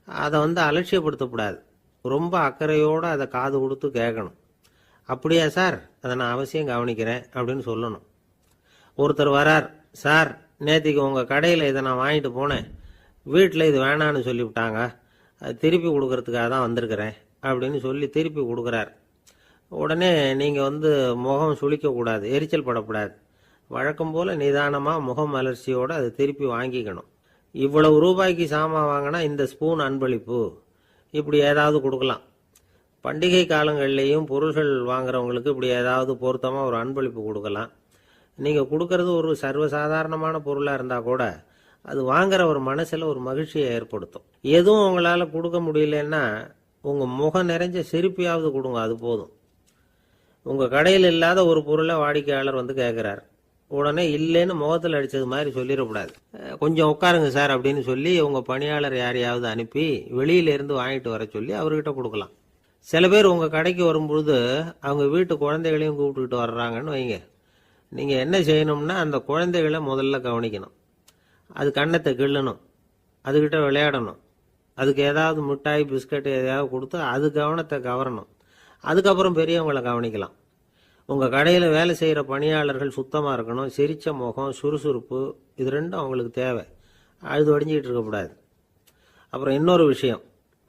அதை அலட்சியப்படுத்தக்கூடாது. ரொம்ப அக்கறையோடு அதை காது கொடுத்து கேட்கணும். அப்படியா சார், அதை நான் அவசியம் கவனிக்கிறேன் அப்படின்னு சொல்லணும். ஒருத்தர் வரார், சார் நேற்றுக்கு உங்கள் கடையில் இதை நான் வாங்கிட்டு போனேன், வீட்டில் இது வேணான்னு சொல்லிவிட்டாங்க, அது திருப்பி கொடுக்கறதுக்காக தான் வந்திருக்கிறேன் அப்படின்னு சொல்லி திருப்பி கொடுக்குறார். உடனே நீங்கள் முகம் சுளிக்கக்கூடாது, எரிச்சல் படக்கூடாது. வழக்கம் போல் நிதானமாக முகம் மலர்ச்சியோடு அதை திருப்பி வாங்கிக்கணும். இவ்வளவு ரூபாய்க்கு சாமான் வாங்கினா இந்த ஸ்பூன் அன்பளிப்பு, இப்படி ஏதாவது கொடுக்கலாம். பண்டிகை காலங்கள்லேயும் பொருள்கள் வாங்குறவங்களுக்கு இப்படி ஏதாவது பொருத்தமாக ஒரு அன்பளிப்பு கொடுக்கலாம். நீங்கள் கொடுக்கறது ஒரு சர்வசாதாரணமான பொருளாக இருந்தால் கூட அது வாங்குற ஒரு மனசில் ஒரு மகிழ்ச்சியை ஏற்படுத்தும். எதுவும் உங்களால் கொடுக்க முடியலன்னா உங்கள் முகம் நிறைஞ்ச சிரிப்பையாவது கொடுங்க, அது போதும். உங்கள் கடையில் இல்லாத ஒரு பொருளை வாடிக்கையாளர் கேட்குறார், உடனே இல்லைன்னு முகத்தில் அடித்தது மாதிரி சொல்லிடக்கூடாது. கொஞ்சம் உட்காருங்க சார் அப்படின்னு சொல்லி உங்கள் பணியாளர் யாரையாவது அனுப்பி வெளியிலேருந்து வாங்கிட்டு வர சொல்லி அவர்கிட்ட கொடுக்கலாம். சில பேர் உங்கள் கடைக்கு வரும்பொழுது அவங்க வீட்டு குழந்தைகளையும் கூப்பிட்டுக்கிட்டு வர்றாங்கன்னு வைங்க. நீங்கள் என்ன செய்யணும்னா அந்த குழந்தைகளை முதல்ல கவனிக்கணும். அது கண்ணத்தை கிள்ளணும், அதுக்கிட்ட விளையாடணும், அதுக்கு ஏதாவது மிட்டாய் பிஸ்கட் எதையாவது கொடுத்து அது கவனத்தை கவரணும். அதுக்கப்புறம் பெரியவங்களை கவனிக்கலாம். உங்கள் கடையில் வேலை செய்கிற பணியாளர்கள் சுத்தமாக இருக்கணும், சிரித்த முகம், சுறுசுறுப்பு, இது ரெண்டும் அவங்களுக்கு தேவை. அழுது வடிஞ்சிக்கிட்டு இருக்கக்கூடாது. அப்புறம் இன்னொரு விஷயம்,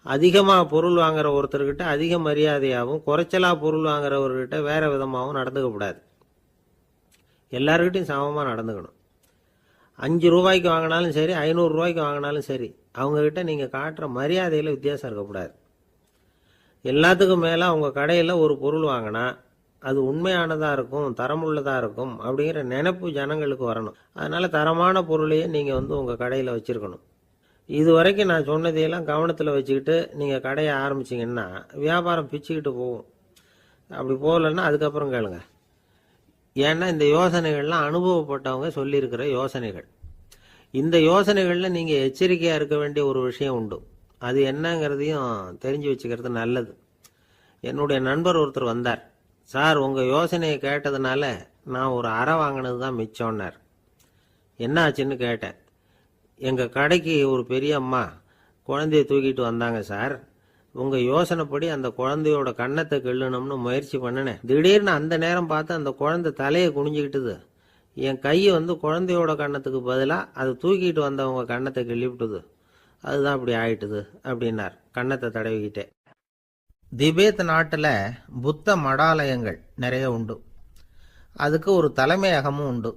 அதிகமாக பொருள் வாங்குற ஒருத்தர்கிட்ட அதிக மரியாதையாகவும் குறைச்சலாக பொருள் வாங்குறவர்கிட்ட வேறு விதமாகவும் நடந்துக்கக்கூடாது. எல்லாருக்கிட்டையும் சமமாக நடந்துக்கணும். 5 ரூபாய்க்கு வாங்கினாலும் சரி, 500 ரூபாய்க்கு வாங்கினாலும் சரி, அவங்கக்கிட்ட நீங்கள் காட்டுற மரியாதையில் வித்தியாசம் இருக்கக்கூடாது. எல்லாத்துக்கும் மேலே உங்கள் கடையில் ஒரு பொருள் வாங்கினா அது உண்மையானதாக இருக்கும், தரமுள்ளதாக இருக்கும் அப்படிங்கிற நினைப்பு ஜனங்களுக்கு வரணும். அதனால் தரமான பொருளையே நீங்கள் உங்கள் கடையில் வச்சுருக்கணும். இது வரைக்கும் நான் சொன்னதையெல்லாம் கவனத்தில் வச்சுக்கிட்டு நீங்கள் கடையை ஆரம்பிச்சிங்கன்னா வியாபாரம் பிச்சுக்கிட்டு போகும். அப்படி போகலன்னா அதுக்கப்புறம் கேளுங்க. ஏன்னா இந்த யோசனைகள்லாம் அனுபவப்பட்டவங்க சொல்லியிருக்கிற யோசனைகள். இந்த யோசனைகளில் நீங்கள் எச்சரிக்கையாக இருக்க வேண்டிய ஒரு விஷயம் உண்டு. அது என்னங்கிறதையும் தெரிஞ்சு வச்சுக்கிறது நல்லது. என்னுடைய நண்பர் ஒருத்தர் வந்தார். சார், உங்கள் யோசனையை கேட்டதுனால நான் ஒரு அறை வாங்கினது தான் மிச்சம்னார். என்ன ஆச்சுன்னு கேட்டேன். எங்கள் கடைக்கு ஒரு பெரிய அம்மா குழந்தைய தூக்கிட்டு வந்தாங்க சார். உங்கள் யோசனைப்படி அந்த குழந்தையோட கன்னத்தை கிள்ளணும்னு முயற்சி பண்ணினேன். திடீர்னு அந்த நேரம் பார்த்து அந்த குழந்தை தலையை குனிஞ்சிக்கிட்டுது. என் கையை குழந்தையோட கன்னத்துக்கு பதிலாக அது தூக்கிட்டு வந்தவங்க கன்னத்தை கிள்ளிவிட்டுது. அதுதான் அப்படி ஆயிட்டுது அப்படின்னார் கன்னத்தை தடவிக்கிட்டே. திபேத் நாட்டில் புத்த மடாலயங்கள் நிறைய உண்டு. அதுக்கு ஒரு தலைமையகமும் உண்டு.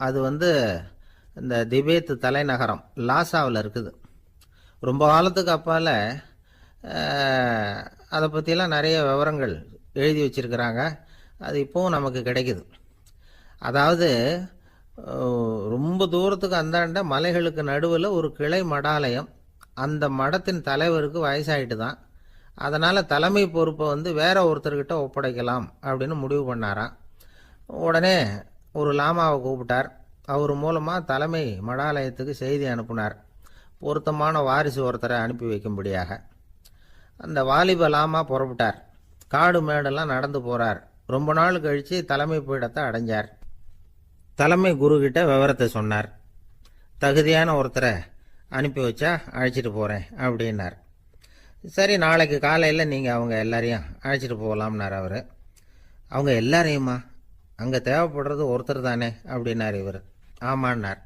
அது இந்த திபேத் தலைநகரம் லாசாவில் இருக்குது. ரொம்ப காலத்துக்கு அப்பால் அதை பற்றிலாம் நிறைய விவரங்கள் எழுதி வச்சிருக்கிறாங்க. அது இப்போவும் நமக்கு கிடைக்குது. அதாவது ரொம்ப தூரத்துக்கு அந்தாண்ட மலைகளுக்கு நடுவில் ஒரு கிளை மடாலயம். அந்த மடத்தின் தலைவருக்கு வயசாயிட்டு தான். அதனால் தலைமை பொறுப்பை வேற ஒருத்தர்கிட்ட ஒப்படைக்கலாம் அப்படின்னு முடிவு பண்ணாராம். உடனே ஒரு லாமாவை கூப்பிட்டார். அவர் மூலமாக தலைமை மடாலயத்துக்கு செய்தி அனுப்புனார், பொருத்தமான வாரிசு ஒருத்தரை அனுப்பி வைக்கும்படியாக. அந்த வாலிப லாமா புறப்பட்டார். காடு மேடெல்லாம் நடந்து போகிறார். ரொம்ப நாள் கழித்து தலைமை பீடத்தை அடைஞ்சார். தலைமை குருக்கிட்ட விவரத்தை சொன்னார். தகுதியான ஒருத்தரை அனுப்பி வச்சா அழைச்சிட்டு போகிறேன் அப்படின்னார். சரி, நாளைக்கு காலையில் நீங்கள் அவங்க எல்லாரையும் அழைச்சிட்டு போகலாம்னார் அவர். அவங்க எல்லாரையுமா? அங்கே தேவைப்படுறது ஒருத்தர் தானே அப்படின்னார் இவர். ஆமான்னார்.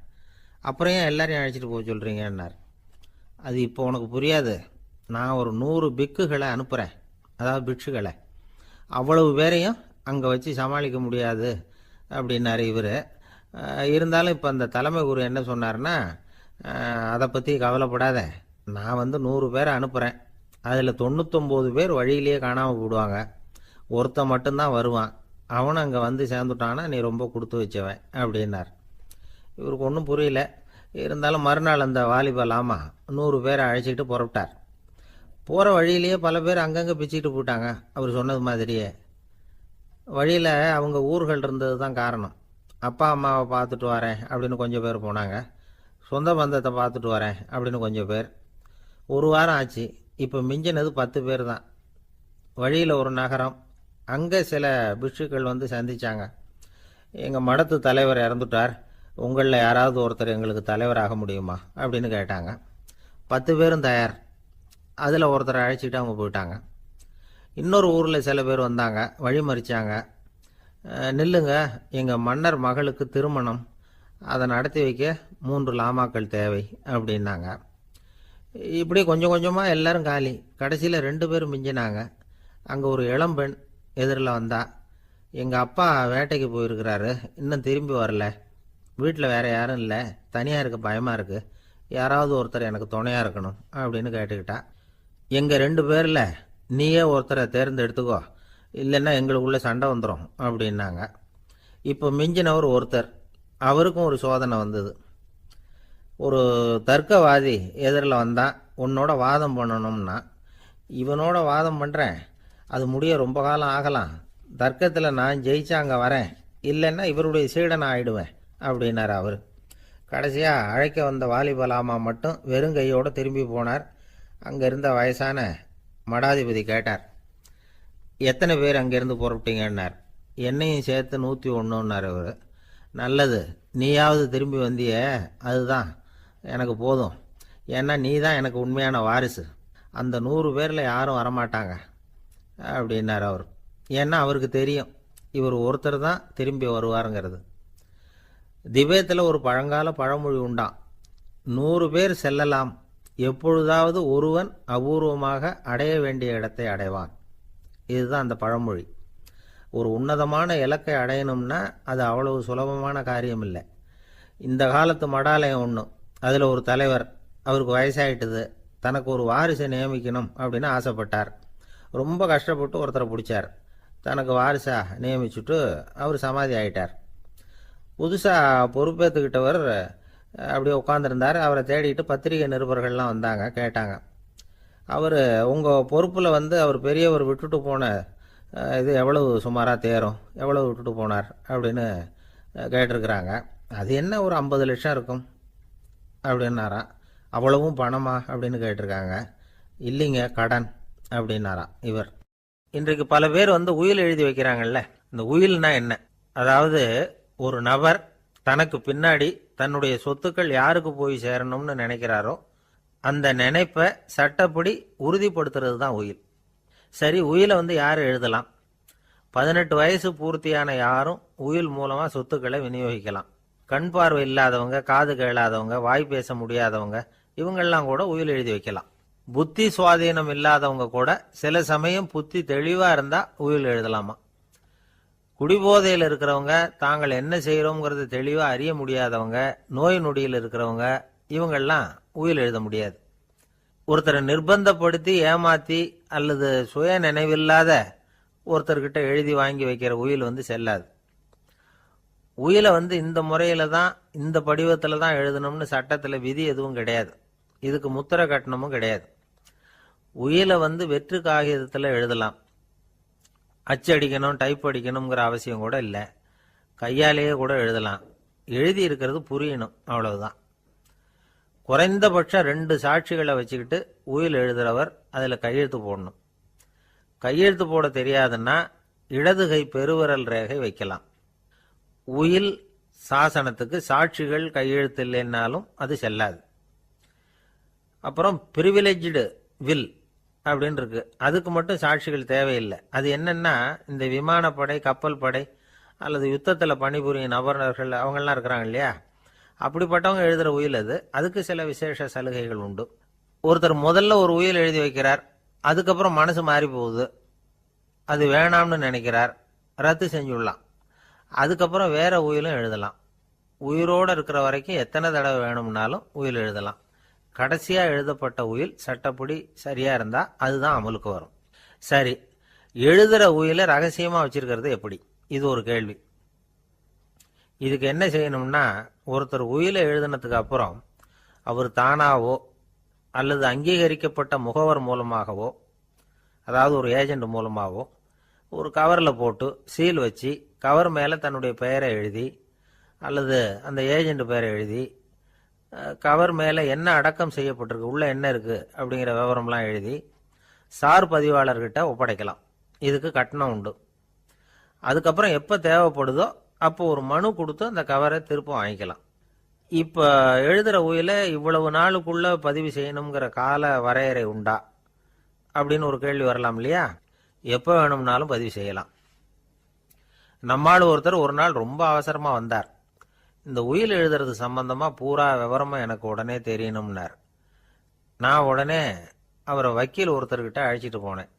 அப்புறம் ஏன் எல்லாரையும் அழைச்சிட்டு போக சொல்கிறீங்கன்னார். அது இப்போ உனக்கு புரியாது. நான் ஒரு 100 பிக்குகளை அனுப்புகிறேன், அதாவது பிட்சுகளை. அவ்வளவு பேரையும் அங்கே வச்சு சமாளிக்க முடியாது அப்படின்னார் இவர். இருந்தாலும் இப்போ அந்த தலைமை குரு என்ன சொன்னார்னா, அதை பற்றி கவலைப்படாத, நான் 100 பேரை அனுப்புகிறேன். அதில் 99 பேர் வழியிலேயே காணாமல் போடுவாங்க. ஒருத்தன் மட்டும்தான் வருவான். அவனும் அங்கே சேர்ந்துட்டான்னா நீ ரொம்ப கொடுத்து வச்சவன் அப்படின்னார். இவருக்கு ஒன்றும் புரியல. இருந்தாலும் மறுநாள் அந்த வாலிப லாமா 100 பேரை அழைச்சிக்கிட்டு புறப்பட்டார். போகிற வழியிலேயே பல பேர் அங்கங்கே பிச்சுக்கிட்டு போயிட்டாங்க. அவர் சொன்னது மாதிரியே. வழியில் அவங்க ஊர்கள் இருந்தது தான் காரணம். அப்பா அம்மாவை பார்த்துட்டு வரேன் அப்படின்னு கொஞ்சம் பேர் போனாங்க. சொந்த பந்தத்தை பார்த்துட்டு வரேன் அப்படின்னு கொஞ்சம் பேர். ஒரு வாரம் ஆச்சு. இப்போ மிஞ்சினது 10 பேர் தான். வழியில் ஒரு நகரம். அங்கே சில பிட்சுக்கள் சந்தித்தாங்க. எங்கள் மடத்து தலைவர் இறந்துட்டார், உங்களில் யாராவது ஒருத்தர் எங்களுக்கு தலைவராக முடியுமா அப்படின்னு கேட்டாங்க. 10 பேரும் தயார். அதில் ஒருத்தரை அழைச்சிட்டு அவங்க போயிட்டாங்க. இன்னொரு ஊரில் சில பேர் வந்தாங்க, வழி மறிச்சாங்க. நில்லுங்க, எங்கள் மன்னர் மகளுக்கு திருமணம், அதை நடத்தி வைக்க 3 லாமாக்கள் தேவை அப்படின்னாங்க. இப்படி கொஞ்சம் கொஞ்சமாக எல்லாரும் காலி. கடைசியில் 2 பேர் மிஞ்சினாங்க. அங்கே ஒரு இளம்பெண் எதிரில் வந்தா. எங்கள் அப்பா வேட்டைக்கு போயிருக்கிறாரு, இன்னும் திரும்பி வரல. வீட்டில் வேறு யாரும் இல்லை, தனியாக இருக்க பயமாக இருக்குது, யாராவது ஒருத்தர் எனக்கு துணையாக இருக்கணும் அப்படின்னு கேட்டுக்கிட்டா. எங்கள் 2 பேரில் நீயே ஒருத்தரை தேர்ந்தெடுத்துக்கோ, இல்லைன்னா எங்களுக்குள்ளே சண்டை வந்துடும் அப்படின்னாங்க. இப்போ மிஞ்சினவர் ஒருத்தர். அவருக்கும் ஒரு சோதனை வந்தது. ஒரு தர்க்கவாதி எதிரில் வந்தான். உன்னோட வாதம் பண்ணணும்னா. இவனோட வாதம் பண்ணுறேன், அது முடிய ரொம்ப காலம் ஆகலாம். தர்க்கத்தில் நான் ஜெயிச்சா அங்கே வரேன், இல்லைன்னா இவருடைய சீடனை ஆயிடுவேன் அப்படின்னார் அவர். கடைசியாக அழைக்க வந்த வாலிப லாமா மட்டும் வெறும் கையோடு திரும்பி போனார். அங்கே இருந்த வயசான மடாதிபதி கேட்டார், எத்தனை பேர் அங்கேருந்து புறப்பட்டீங்கன்னார். என்னையும் சேர்த்து 101ன்னார் அவர். நல்லது, நீயாவது திரும்பி வந்திய, அதுதான் எனக்கு போதும். ஏன்னா நீ தான் எனக்கு உண்மையான வாரிசு. அந்த 100 பேரில் யாரும் வரமாட்டாங்க அப்படின்னார் அவர். ஏன்னா அவருக்கு தெரியும் இவர் ஒருத்தர் தான் திரும்பி வருவாருங்கிறது. திபேத்தில் ஒரு பழங்கால பழமொழி உண்டாம், 100 பேர் செல்லலாம், எப்பொழுதாவது ஒருவன் அபூர்வமாக அடைய வேண்டிய இடத்தை அடைவான். இதுதான் அந்த பழமொழி. ஒரு உன்னதமான இலக்கை அடையணும்னா அது அவ்வளவு சுலபமான காரியம் இல்லை. இந்த காலத்து மடாலயம் ஒன்று, அதில் ஒரு தலைவர், அவருக்கு வயசாயிட்டுது, தனக்கு ஒரு வாரிசை நியமிக்கணும் அப்படின்னு ஆசைப்பட்டார். ரொம்ப கஷ்டப்பட்டு ஒருத்தரை பிடிச்சார். தனக்கு வாரிசாக நியமிச்சுட்டு அவர் சமாதி ஆயிட்டார். புதுசாக பொறுப்பேற்றுக்கிட்டவர் அப்படியே உட்காந்துருந்தார். அவரை தேடிட்டு பத்திரிகை நிருபர்கள்லாம் வந்தாங்க, கேட்டாங்க. அவர் உங்கள் பொறுப்பில் அவர் பெரியவர் விட்டுட்டு போன இது எவ்வளவு சுமாராக தேரும், எவ்வளவு விட்டுட்டு போனார் அப்படின்னு கேட்டிருக்கிறாங்க. அது என்ன ஒரு 50 லட்சம் இருக்கும் அப்படின்னாராம். அவ்வளவும் பணமா அப்படின்னு கேட்டிருக்காங்க. இல்லைங்க, கடன் அப்படின்னாராம் இவர். இன்றைக்கு பல பேர் உயில் எழுதி வைக்கிறாங்கல்ல. இந்த உயில்னா என்ன? அதாவது ஒரு நபர் தனக்கு பின்னாடி தன்னுடைய சொத்துக்கள் யாருக்கு போய் சேரணும்னு நினைக்கிறாரோ அந்த நினைப்பை சட்டப்படி உறுதிப்படுத்துறது தான் உயில். சரி, உயிலை யார் எழுதலாம்? 18 வயசு பூர்த்தியான யாரும் உயில் மூலமா சொத்துக்களை விநியோகிக்கலாம். கண் பார்வை இல்லாதவங்க, காது கேளாதவங்க, வாய் பேச முடியாதவங்க, இவங்கெல்லாம் கூட உயில் எழுதி வைக்கலாம். புத்தி சுவாதீனம் இல்லாதவங்க கூட சில சமயம் புத்தி தெளிவா இருந்தா உயில் எழுதலாமா. குடிபோதையில் இருக்கிறவங்க, தாங்கள் என்ன செய்யறோங்கிறது தெளிவா அறிய முடியாதவங்க, நோய் நொடியில் இருக்கிறவங்க, இவங்கெல்லாம் உயில் எழுத முடியாது. ஒருத்தரை நிர்பந்தப்படுத்தி ஏமாத்தி அல்லது சுய நினைவில்லாத ஒருத்தர்கிட்ட எழுதி வாங்கி வைக்கிற உயில் செல்லாது. உயிலை இந்த முறையில தான், இந்த படிவத்துல தான் எழுதணும்னு சட்டத்துல விதி எதுவும் கிடையாது. இதுக்கு முத்திரை கட்டணமும் கிடையாது. உயிலை வெற்று காகிதத்துல எழுதலாம். அச்சடிக்கணும், டைப் அடிக்கணுங்கிற அவசியம் கூட இல்லை. கையாலேயே கூட எழுதலாம். எழுதி இருக்கிறது புரியணும், அவ்வளவுதான். குறைந்தபட்சம் 2 சாட்சிகளை வச்சுக்கிட்டு உயில் எழுதுறவர் அதுல கையெழுத்து போடணும். கையெழுத்து போட தெரியாதுன்னா இடது கை பெருவிரல் ரேகை வைக்கலாம். உயில் சாசனத்துக்கு சாட்சிகள் கையெழுத்து இல்லைன்னாலும் அது செல்லாது. அப்புறம் பிரிவிலேஜ்டு வில் அப்படின்னு இருக்கு. அதுக்கு மட்டும் சாட்சிகள் தேவையில்லை. அது என்னன்னா, இந்த விமானப்படை, கப்பல் படை அல்லது யுத்தத்தில் பணிபுரியும் நபர்கள் அவங்கெல்லாம் இருக்கிறாங்க இல்லையா, அப்படிப்பட்டவங்க எழுதுற உயில் அது. அதுக்கு சில விசேஷ சலுகைகள் உண்டு. ஒருத்தர் முதல்ல ஒரு உயில் எழுதி வைக்கிறார், அதுக்கப்புறம் மனசு மாறி போகுது, அது வேணாம்னு நினைக்கிறார், ரத்து செஞ்சுடலாம். அதுக்கப்புறம் வேற உயிலும் எழுதலாம். உயிரோடு இருக்கிற வரைக்கும் எத்தனை தடவை வேணும்னாலும் உயில் எழுதலாம். கடைசியா எழுதப்பட்ட உயில் சட்டப்படி சரியா இருந்தா அதுதான் அமலுக்கு வரும். சரி, எழுதுற உயில ரகசியமா வச்சிருக்கிறது எப்படி? இது ஒரு கேள்வி. இதுக்கு என்ன செய்யணும்னா, ஒருத்தர் உயிலை எழுதினதுக்கு அப்புறம் அவர் தானாவோ அல்லது அங்கீகரிக்கப்பட்ட முகவர் மூலமாகவோ, அதாவது ஒரு ஏஜென்ட் மூலமாகவோ, ஒரு கவரில் போட்டு சீல் வச்சு கவர் மேலே தன்னுடைய பெயரை எழுதி அல்லது அந்த ஏஜென்ட் பெயரை எழுதி கவர் மேலே என்ன அடக்கம் செய்யப்பட்டிருக்கு, உள்ள என்ன இருக்கு அப்படிங்கிற விவரம்லாம் எழுதி சார் பதிவாளர்கிட்ட ஒப்படைக்கலாம். இதுக்கு கட்டணம் உண்டு. அதுக்கப்புறம் எப்போ தேவைப்படுதோ அப்போ ஒரு மனு கொடுத்து அந்த கவரை திரும்ப வாங்கிக்கலாம். இப்போ எழுதுகிற உயில இவ்வளவு நாளுக்குள்ள பதிவு செய்யணுங்கிற கால வரையறை உண்டா அப்படின்னு ஒரு கேள்வி வரலாம் இல்லையா? எப்போ வேணும்னாலும் பதிவு செய்யலாம். நம்மால் ஒருத்தர் ஒரு நாள் ரொம்ப அவசரமா வந்தார். இந்த உயில் எழுதுறது சம்பந்தமா பூரா விவரமா எனக்கு உடனே தெரியணும்னார். நான் உடனே அவரை வக்கீல் ஒருத்தர்கிட்ட அழைச்சிட்டு போனேன்.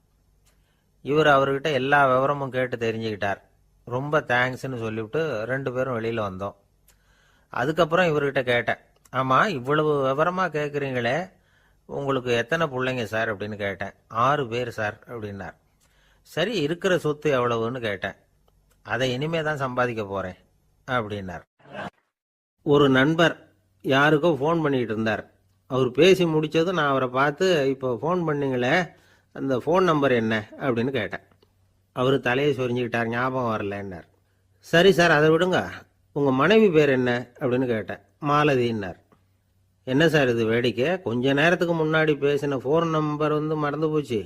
இவர் அவர்கிட்ட எல்லா விவரமும் கேட்டு தெரிஞ்சுக்கிட்டார். ரொம்ப தேங்க்ஸ்ன்னு சொல்லிவிட்டு 2 பேரும் வெளியில வந்தோம். அதுக்கப்புறம் இவர்கிட்ட கேட்டேன், ஆமா இவ்வளவு விவரமா கேட்குறீங்களே, உங்களுக்கு எத்தனை பிள்ளைங்க சார் அப்படின்னு கேட்டேன். 6 பேர் சார் அப்படின்னார். சரி, இருக்கிற சொத்து எவ்வளவுன்னு கேட்டேன். அதை இனிமே தான் சம்பாதிக்க போறேன் அப்படின்னார். ஒரு நண்பர் யாருக்கோ ஃபோன் பண்ணிட்டு இருந்தார். அவர் பேசி முடிச்சதும் நான் அவரை பார்த்து, இப்போ ஃபோன் பண்ணீங்களே அந்த ஃபோன் நம்பர் என்ன அப்படின்னு கேட்டேன். அவர் தலையை சொரிஞ்சுக்கிட்டார், ஞாபகம் வரலன்னார். சரி சார், அதை விடுங்க, உங்க மனைவி பேர் என்ன அப்படின்னு கேட்டேன். மாலதின்னார். என்ன சார் இது வேடிக்கை, கொஞ்ச நேரத்துக்கு முன்னாடி பேசின ஃபோன் நம்பர் மறந்து போச்சு,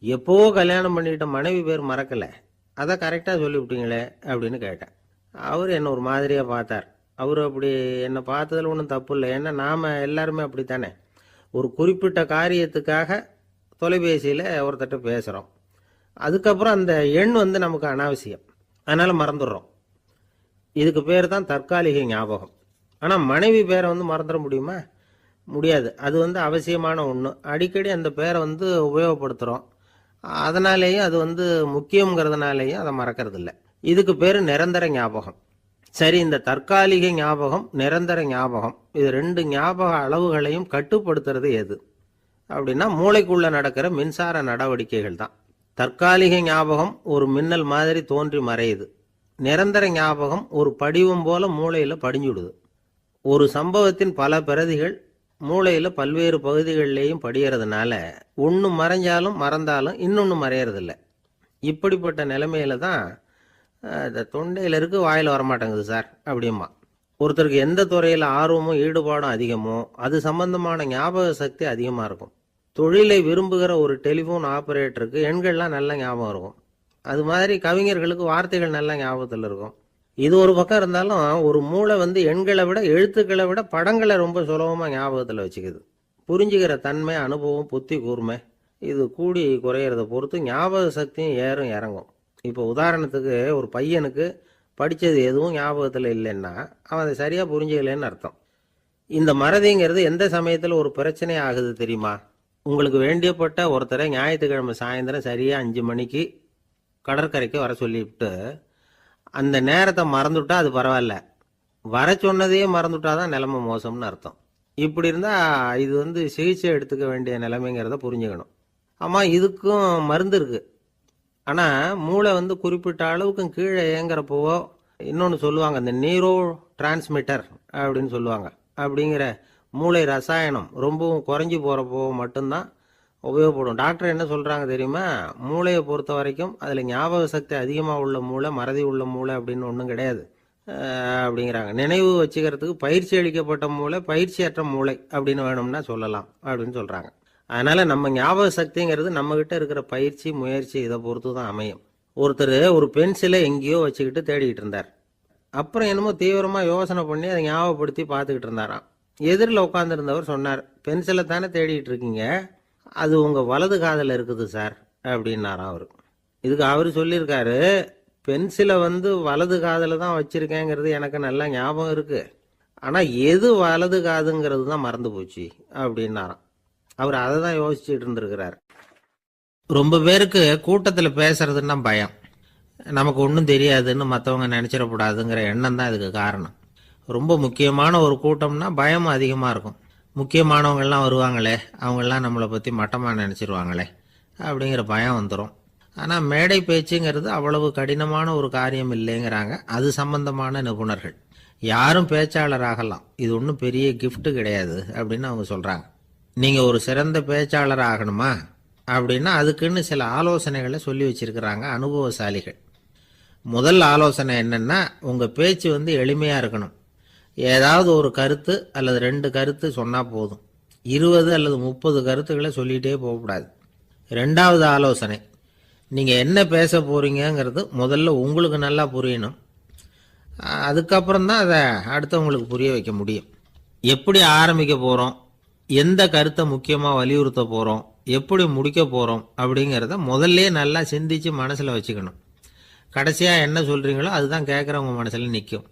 எப்போவோ கல்யாணம் பண்ணிக்கிட்ட மனைவி பேர் மறக்கல, அதை கரெக்டாக சொல்லிவிட்டீங்களே அப்படின்னு கேட்டேன். அவர் என்ன ஒரு மாதிரியாக பார்த்தார். அவர் அப்படி என்னை பார்த்ததில் ஒன்றும் தப்பு இல்லை, ஏன்னா நாம் எல்லாருமே அப்படித்தானே. ஒரு குறிப்பிட்ட காரியத்துக்காக தொலைபேசியில் ஒருத்தட்ட பேசுகிறோம், அதுக்கப்புறம் அந்த எண் நமக்கு அனாவசியம், அதனால் மறந்துடுறோம். இதுக்கு பேர் தான் தற்காலிக ஞாபகம். ஆனால் மனைவி பேரை மறந்துட முடியுமா? முடியாது. அது அவசியமான ஒன்று. அடிக்கடி அந்த பேரை உபயோகப்படுத்துகிறோம், அதனாலேயும் அது முக்கியங்கிறதுனாலேயும் அதை மறக்கிறது இல்லை. இதுக்கு பேர் நிரந்தர ஞாபகம். சரி, இந்த தற்காலிக ஞாபகம், நிரந்தர ஞாபகம், இது 2 ஞாபக அளவுகளையும் கட்டுப்படுத்துறது எது அப்படின்னா மூளைக்குள்ள நடக்கிற மின்சார நடவடிக்கைகள் தான். தற்காலிக ஞாபகம் ஒரு மின்னல் மாதிரி தோன்றி மறையுது. நிரந்தர ஞாபகம் ஒரு படிவம் போல மூளையில படிஞ்சுடுது. ஒரு சம்பவத்தின் பல பிரதிகள் மூளையில பல்வேறு பகுதிகளிலேயும் படியறதுனால ஒன்று மறைஞ்சாலும் மறந்தாலும் இன்னொன்று மறையறதில்லை. இப்படிப்பட்ட நிலைமையில தான் தொண்டையில் இருக்கு, வாயில் வரமாட்டேங்குது சார் அப்படிமா. ஒருத்தருக்கு எந்த துறையில் ஆர்வமும் ஈடுபாடும் அதிகமோ அது சம்பந்தமான ஞாபக சக்தி அதிகமாக இருக்கும். தொழிலை விரும்புகிற ஒரு டெலிஃபோன் ஆபரேட்டருக்கு எண்கள்லாம் நல்ல ஞாபகம் இருக்கும். அது மாதிரி கவிஞர்களுக்கு வார்த்தைகள் நல்ல ஞாபகத்தில் இருக்கும். இது ஒரு பக்கம் இருந்தாலும் ஒரு மூளை எண்களை விட எழுத்துக்களை விட படங்களை ரொம்ப சுலபமாக ஞாபகத்தில் வச்சுக்குது. புரிஞ்சுக்கிற தன்மை, அனுபவம், புத்தி கூர்மை இது கூடி குறையிறத பொறுத்து ஞாபக சக்தியும் ஏறும் இறங்கும். இப்போ உதாரணத்துக்கு ஒரு பையனுக்கு படித்தது எதுவும் ஞாபகத்தில் இல்லைன்னா அவன் அதை சரியாக புரிஞ்சுக்கலன்னு அர்த்தம். இந்த மறதிங்கிறது எந்த சமயத்தில் ஒரு பிரச்சனை ஆகுது தெரியுமா? உங்களுக்கு வேண்டியப்பட்ட ஒருத்தரை ஞாயிற்றுக்கிழமை சாயந்தரம் சரியாக 5 மணிக்கு கடற்கரைக்கு வர சொல்லிவிட்டு அந்த நேரத்தை மறந்துவிட்டா அது பரவாயில்ல, வர சொன்னதையே மறந்துவிட்டா தான் நிலைமை மோசம்னு அர்த்தம். இப்படி இருந்தால் இது சிகிச்சை எடுத்துக்க வேண்டிய நிலைமைங்கிறத புரிஞ்சுக்கணும். ஆமாம், இதுக்கும் மருந்து இருக்குது. ஆனால் மூளை குறிப்பிட்ட அளவுக்கும் கீழே இயங்குறப்போவோ இன்னொன்று சொல்லுவாங்க, இந்த நியூரோ டிரான்ஸ்மிட்டர் அப்படின்னு சொல்லுவாங்க. அப்படிங்கிற மூளை ரசாயனம் ரொம்பவும் குறைஞ்சி போகிறப்போ மட்டும்தான் உபயோகப்படும். டாக்டர் என்ன சொல்கிறாங்க தெரியுமா? மூளையை பொறுத்த வரைக்கும் அதில் ஞாபக சக்தி அதிகமாக உள்ள மூளை, மறதி உள்ள மூளை அப்படின்னு ஒன்றும் கிடையாது அப்படிங்கிறாங்க. நினைவு வச்சுக்கிறதுக்கு பயிற்சி அளிக்கப்பட்ட மூளை, பயிற்சியற்ற மூளை அப்படின்னு வேணும்னா சொல்லலாம் அப்படின்னு சொல்கிறாங்க. அதனால் நம்ம ஞாபக சக்திங்கிறது நம்மக்கிட்ட இருக்கிற பயிற்சி, முயற்சி இதை பொறுத்து தான் அமையும். ஒருத்தர் ஒரு பென்சிலை எங்கேயோ வச்சுக்கிட்டு தேடிக்கிட்டு இருந்தார். அப்புறம் என்னமோ தீவிரமாக யோசனை பண்ணி அதை ஞாபகப்படுத்தி பார்த்துக்கிட்டு இருந்தாராம். எதிரில் உட்காந்துருந்தவர் சொன்னார், பென்சிலை தானே தேடிட்டு இருக்கீங்க, அது உங்கள் வலது காதில் இருக்குது சார் அப்படின்னாராம் அவர். இதுக்கு அவர் சொல்லியிருக்காரு, பென்சிலை வலது காதில் தான் வச்சுருக்கேங்கிறது எனக்கு நல்லா ஞாபகம் இருக்குது, ஆனால் எது வலது காதுங்கிறது தான் மறந்து போச்சு அப்படின்னாராம். அவர் அதை தான் யோசிச்சுட்டு இருந்திருக்கிறார். ரொம்ப பேருக்கு கூட்டத்தில் பேசுறதுன்னா பயம். நமக்கு ஒன்றும் தெரியாதுன்னு மற்றவங்க நினச்சிடக்கூடாதுங்கிற எண்ணம் தான் இதுக்கு காரணம். ரொம்ப முக்கியமான ஒரு கூட்டம்னா பயம் அதிகமாக இருக்கும். முக்கியமானவங்கள்லாம் வருவாங்களே, அவங்கெல்லாம் நம்மளை பற்றி மட்டமாக நினச்சிருவாங்களே அப்படிங்கிற பயம் வந்துடும். ஆனால் மேடை பேச்சுங்கிறது அவ்வளவு கடினமான ஒரு காரியம் இல்லைங்கிறாங்க அது சம்பந்தமான நிபுணர்கள். யாரும் பேச்சாளர் ஆகலாம், இது ஒன்றும் பெரிய கிஃப்ட் கிடையாது அப்படின்னு அவங்க சொல்கிறாங்க. நீங்கள் ஒரு சிறந்த பேச்சாளர் ஆகணுமா அப்படின்னா அதுக்குன்னு சில ஆலோசனைகளை சொல்லி வச்சிருக்கிறாங்க அனுபவசாலிகள். முதல் ஆலோசனை என்னென்னா, உங்கள் பேச்சு எளிமையாக இருக்கணும். ஏதாவது ஒரு கருத்து அல்லது 2 கருத்து சொன்னால் போதும். 20 அல்லது 30 கருத்துக்களை சொல்லிகிட்டே போகக்கூடாது. 2வது ஆலோசனை, நீங்கள் என்ன பேச போகிறீங்கிறது முதல்ல உங்களுக்கு நல்லா புரியணும். அதுக்கப்புறம் தான் அதை அடுத்தவங்களுக்கு புரிய வைக்க முடியும். எப்படி ஆரம்பிக்க போகிறோம், எந்த கருத்தை முக்கியமாக வலியுறுத்த போகிறோம், எப்படி முடிக்க போகிறோம் அப்படிங்கிறத முதல்ல நல்லா சிந்திச்சு மனசில் வச்சுக்கணும். கடைசியாக என்ன சொல்கிறீங்களோ அதுதான் கேட்குறவங்க மனசில் நிற்கும்.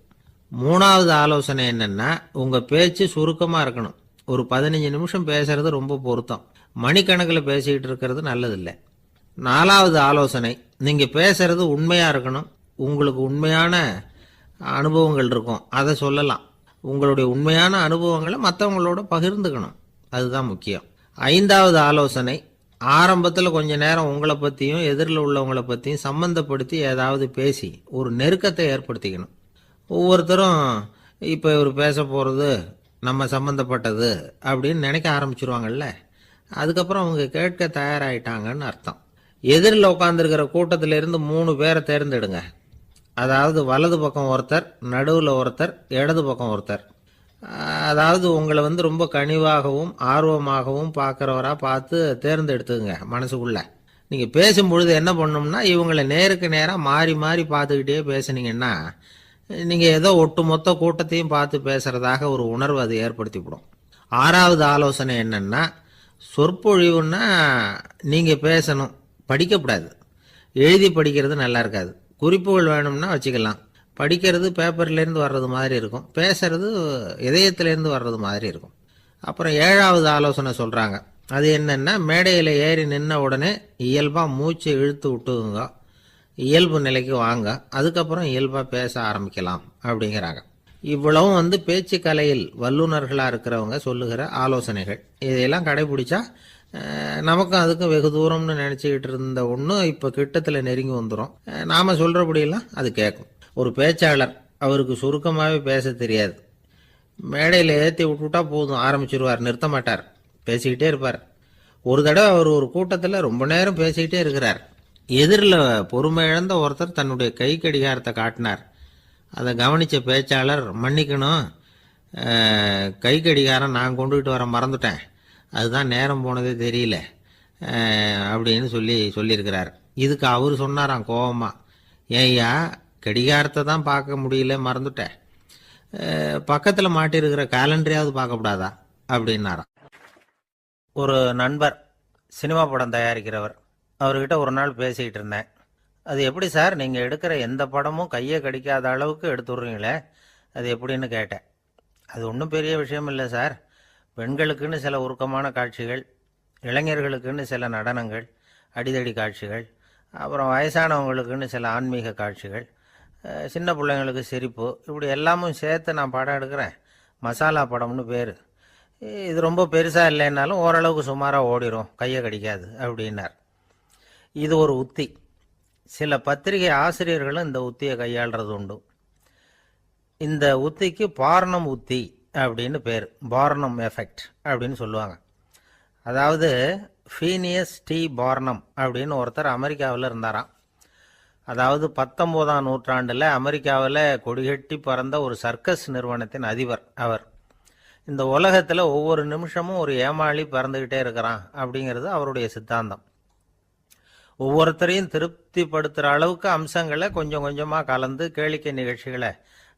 3வது ஆலோசனை என்னென்னா, உங்கள் பேச்சு சுருக்கமாக இருக்கணும். ஒரு 15 நிமிஷம் பேசுறது ரொம்ப பொருத்தம். மணிக்கணக்கில் பேசிக்கிட்டு இருக்கிறது நல்லதில்லை. 4வது ஆலோசனை, நீங்கள் பேசுறது உண்மையாக இருக்கணும். உங்களுக்கு உண்மையான அனுபவங்கள் இருக்கும், அதை சொல்லலாம். உங்களுடைய உண்மையான அனுபவங்களை மற்றவங்களோட பகிர்ந்துக்கணும், அதுதான் முக்கியம். 5வது ஆலோசனை, ஆரம்பத்தில் கொஞ்ச நேரம் உங்களை பற்றியும் எதிரில் உள்ளவங்களை பற்றியும் சம்பந்தப்படுத்தி ஏதாவது பேசி ஒரு நெருக்கத்தை ஏற்படுத்திக்கணும். ஒவ்வொருத்தரும் இப்போ இவர் பேச போகிறது நம்ம சம்மந்தப்பட்டது அப்படின்னு நினைக்க ஆரம்பிச்சிருவாங்கல்ல, அதுக்கப்புறம் அவங்க கேட்க தயாராகிட்டாங்கன்னு அர்த்தம். எதிரில் உட்காந்துருக்கிற கூட்டத்திலிருந்து 3 பேரை தேர்ந்தெடுங்க. அதாவது வலது பக்கம் ஒருத்தர், நடுவில் ஒருத்தர், இடது பக்கம் ஒருத்தர். அதாவது உங்களை ரொம்ப கனிவாகவும் ஆர்வமாகவும் பார்க்குறவராக பார்த்து தேர்ந்தெடுத்துங்க மனசுக்குள்ள. நீங்கள் பேசும்பொழுது என்ன பண்ணணும்னா, இவங்களை நேருக்கு நேராக மாறி மாறி பார்த்துக்கிட்டே பேசுனீங்கன்னா நீங்கள் ஏதோ ஒட்டுமொத்த கூட்டத்தையும் பார்த்து பேசுகிறதாக ஒரு உணர்வு அது ஏற்படுத்திவிடும். 6வது ஆலோசனை என்னென்னா, சொற்பொழிவுன்னா நீங்கள் பேசணும், படிக்கக்கூடாது. எழுதி படிக்கிறது நல்லா இருக்காது. குறிப்புகள் வேணும்னா வச்சுக்கலாம். படிக்கிறது பேப்பர்லேருந்து வர்றது மாதிரி இருக்கும், பேசுறது இதயத்திலேருந்து வர்றது மாதிரி இருக்கும். அப்புறம் 7வது ஆலோசனை சொல்கிறாங்க, அது என்னென்னா, மேடையில் ஏறி நின்ன உடனே இயல்பாக மூச்சை இழுத்து விட்டுங்க, இயல்பு நிலைக்கு வாங்க, அதுக்கப்புறம் இயல்பாக பேச ஆரம்பிக்கலாம் அப்படிங்கிறாங்க. இவ்வளவும் பேச்சு கலையில் வல்லுநர்களாக இருக்கிறவங்க சொல்லுகிற ஆலோசனைகள். இதையெல்லாம் கடைபிடிச்சா நமக்கும் அதுக்கும் வெகு தூரம்னு நினச்சிக்கிட்டு இருந்த ஒன்று இப்போ கிட்டத்தில் நெருங்கி வந்துடும். நாம் சொல்கிறபடியெல்லாம் அது கேட்கும். ஒரு பேச்சாளர், அவருக்கு சுருக்கமாகவே பேச தெரியாது. மேடையில் ஏற்றி விட்டுவிட்டா போதும், ஆரம்பிச்சிருவார், நிறுத்த மாட்டார், பேசிக்கிட்டே இருப்பார். ஒரு தடவை அவர் ஒரு கூட்டத்தில் ரொம்ப நேரம் பேசிக்கிட்டே இருக்கிறார். எதிரில் பொறுமை இழந்த ஒருத்தர் தன்னுடைய கை கடிகாரத்தை காட்டினார். அதை கவனித்த பேச்சாளர், மன்னிக்கணும், கை கடிகாரம் நான் கொண்டுகிட்டு வர மறந்துட்டேன், அதுதான் நேரம் போனதே தெரியல அப்படின்னு சொல்லியிருக்கிறார். இதுக்கு அவர் சொன்னாராம் கோபமா, ஏய்யா கடிகாரத்தை தான் பார்க்க முடியல, மறந்துட்டேன், பக்கத்தில் மாட்டிருக்கிற கேலண்டரையாவது பார்க்கக்கூடாதா அப்படின்னாராம். ஒரு நண்பர் சினிமா படம் தயாரிக்கிறவர், அவர்கிட்ட ஒரு நாள் பேசிக்கிட்டு இருந்தேன். அது எப்படி சார், நீங்கள் எடுக்கிற எந்த படமும் கையை கடிக்காத அளவுக்கு எடுத்துடுறீங்களே, அது எப்படின்னு கேட்டேன். அது ஒன்றும் பெரிய விஷயம் இல்லை சார், பெண்களுக்குன்னு சில உருக்கமான காட்சிகள், இளைஞர்களுக்குன்னு சில நடனங்கள், அடிதடி காட்சிகள், அப்புறம் வயசானவங்களுக்குன்னு சில ஆன்மீக காட்சிகள், சின்ன பிள்ளைங்களுக்கு சிரிப்பு, இப்படி எல்லாமும் சேர்த்து நான் படம் எடுக்கிறேன். மசாலா படம்னு பேர். இது ரொம்ப பெருசாக இல்லைன்னாலும் ஓரளவுக்கு சுமாராக ஓடிடும், கையை கடிக்காது அப்படின்னார். இது ஒரு உத்தி. சில பத்திரிகை ஆசிரியர்களும் இந்த உத்தியை கையாளுறது உண்டு. இந்த உத்திக்கு பார்னம் உத்தி அப்படின்னு பேர், பார்னம் எஃபெக்ட் அப்படின்னு சொல்லுவாங்க. அதாவது ஃபீனியஸ் டி பார்னம் அப்படின்னு ஒருத்தர் அமெரிக்காவில் இருந்தாராம். அதாவது 19ஆம் நூற்றாண்டில் அமெரிக்காவில் கொடிகட்டி பறந்த ஒரு சர்க்கஸ் நிறுவனத்தின் அதிபர் அவர். இந்த உலகத்தில் ஒவ்வொரு நிமிஷமும் ஒரு ஏமாளி பறந்துக்கிட்டே இருக்கிறான் அப்படிங்கிறது அவருடைய சித்தாந்தம். ஒவ்வொருத்தரையும் திருப்திப்படுத்துகிற அளவுக்கு அம்சங்களை கொஞ்சம் கொஞ்சமாக கலந்து கேளிக்கை நிகழ்ச்சிகளை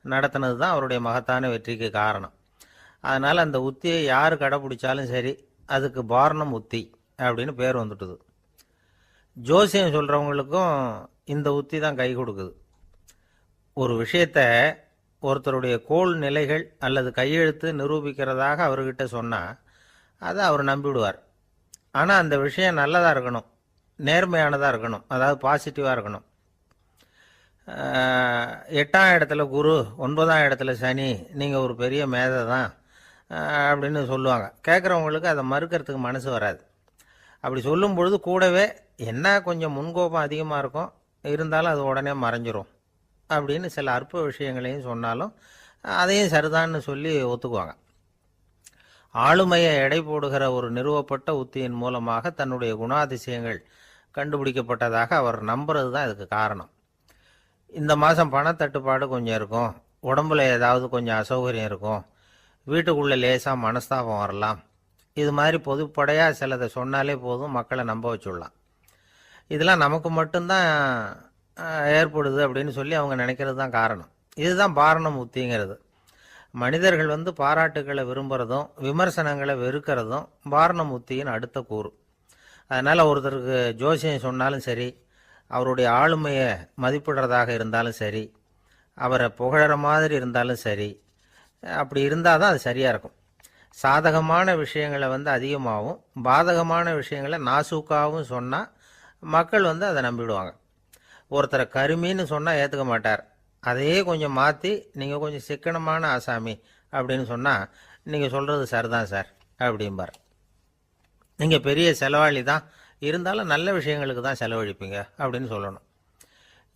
நடத்தினது தான் அவருடைய மகத்தான வெற்றிக்கு காரணம். அதனால் அந்த உத்தியை யார் கடைப்பிடிச்சாலும் சரி, அதுக்கு பார்னம் உத்தி அப்படின்னு பேர் வந்துட்டுது. ஜோசியம் சொல்கிறவங்களுக்கும் இந்த உத்தி தான் கை கொடுக்குது. ஒரு விஷயத்தை ஒருத்தருடைய கோள் நிலைகள் அல்லது கையெழுத்து நிரூபிக்கிறதாக அவர்கிட்ட சொன்னால் அதை அவர் நம்பிவிடுவார். ஆனால் அந்த விஷயம் நல்லதாக இருக்கணும், நேர்மையானதாக இருக்கணும், அதாவது பாசிட்டிவாக இருக்கணும். 8ஆம் இடத்துல குரு, 9ஆம் இடத்துல சனி, நீங்கள் ஒரு பெரிய மேதை தான் அப்படின்னு சொல்லுவாங்க. கேட்குறவங்களுக்கு அதை மறுக்கிறதுக்கு மனசு வராது. அப்படி சொல்லும் பொழுது கூடவே என்ன கொஞ்சம் முன்கோபம் அதிகமாக இருக்கும், இருந்தாலும் அது உடனே மறைஞ்சிரும் அப்படின்னு சில அற்ப விஷயங்களையும் சொன்னாலும் அதையும் சரிதான்னு சொல்லி ஒத்துக்குவாங்க. ஆளுமையை எடை போடுகிற ஒரு நிறுவப்பட்ட உத்தியின் மூலமாக தன்னுடைய குணாதிசயங்கள் கண்டுபிடிக்கப்பட்டதாக அவர் நம்புறது தான் இதுக்கு காரணம். இந்த மாதம் பணத்தட்டுப்பாடு கொஞ்சம் இருக்கும், உடம்புல ஏதாவது கொஞ்சம் அசௌகரியம் இருக்கும், வீட்டுக்குள்ளே லேசாக மனஸ்தாபம் வரலாம், இது மாதிரி பொதுப்படையாக சிலதை சொன்னாலே போதும், மக்களை நம்ப வச்சுடலாம். இதெல்லாம் நமக்கு மட்டும்தான் ஏற்படுது அப்படின்னு சொல்லி அவங்க நினைக்கிறது தான் காரணம். இதுதான் பார்னம் உத்திங்கிறது. மனிதர்கள் பாராட்டுக்களை விரும்புகிறதும் விமர்சனங்களை வெறுக்கிறதும் பார்னம் உத்தியின் அடுத்த கூறு. அதனால் ஒருத்தருக்கு ஜோசியம் சொன்னாலும் சரி, அவருடைய ஆளுமையை மதிப்பிடுறதாக இருந்தாலும் சரி, அவரை புகழற மாதிரி இருந்தாலும் சரி, அப்படி இருந்தால் தான் அது சரியாக இருக்கும். சாதகமான விஷயங்களை அதிகமாகவும் பாதகமான விஷயங்களை நாசூக்காகவும் சொன்னால் மக்கள் அதை நம்பிவிடுவாங்க. ஒருத்தரை கருமின்னு சொன்னால் ஏற்றுக்க மாட்டார். அதையே கொஞ்சம் மாற்றி நீங்கள் கொஞ்சம் சிக்கனமான ஆசாமி அப்படின்னு சொன்னால் நீங்கள் சொல்கிறது சரிதான் சார் அப்படிம்பார். நீங்கள் பெரிய செலவாளி தான், இருந்தாலும் நல்ல விஷயங்களுக்கு தான் செலவழிப்பீங்க அப்படின்னு சொல்லணும்.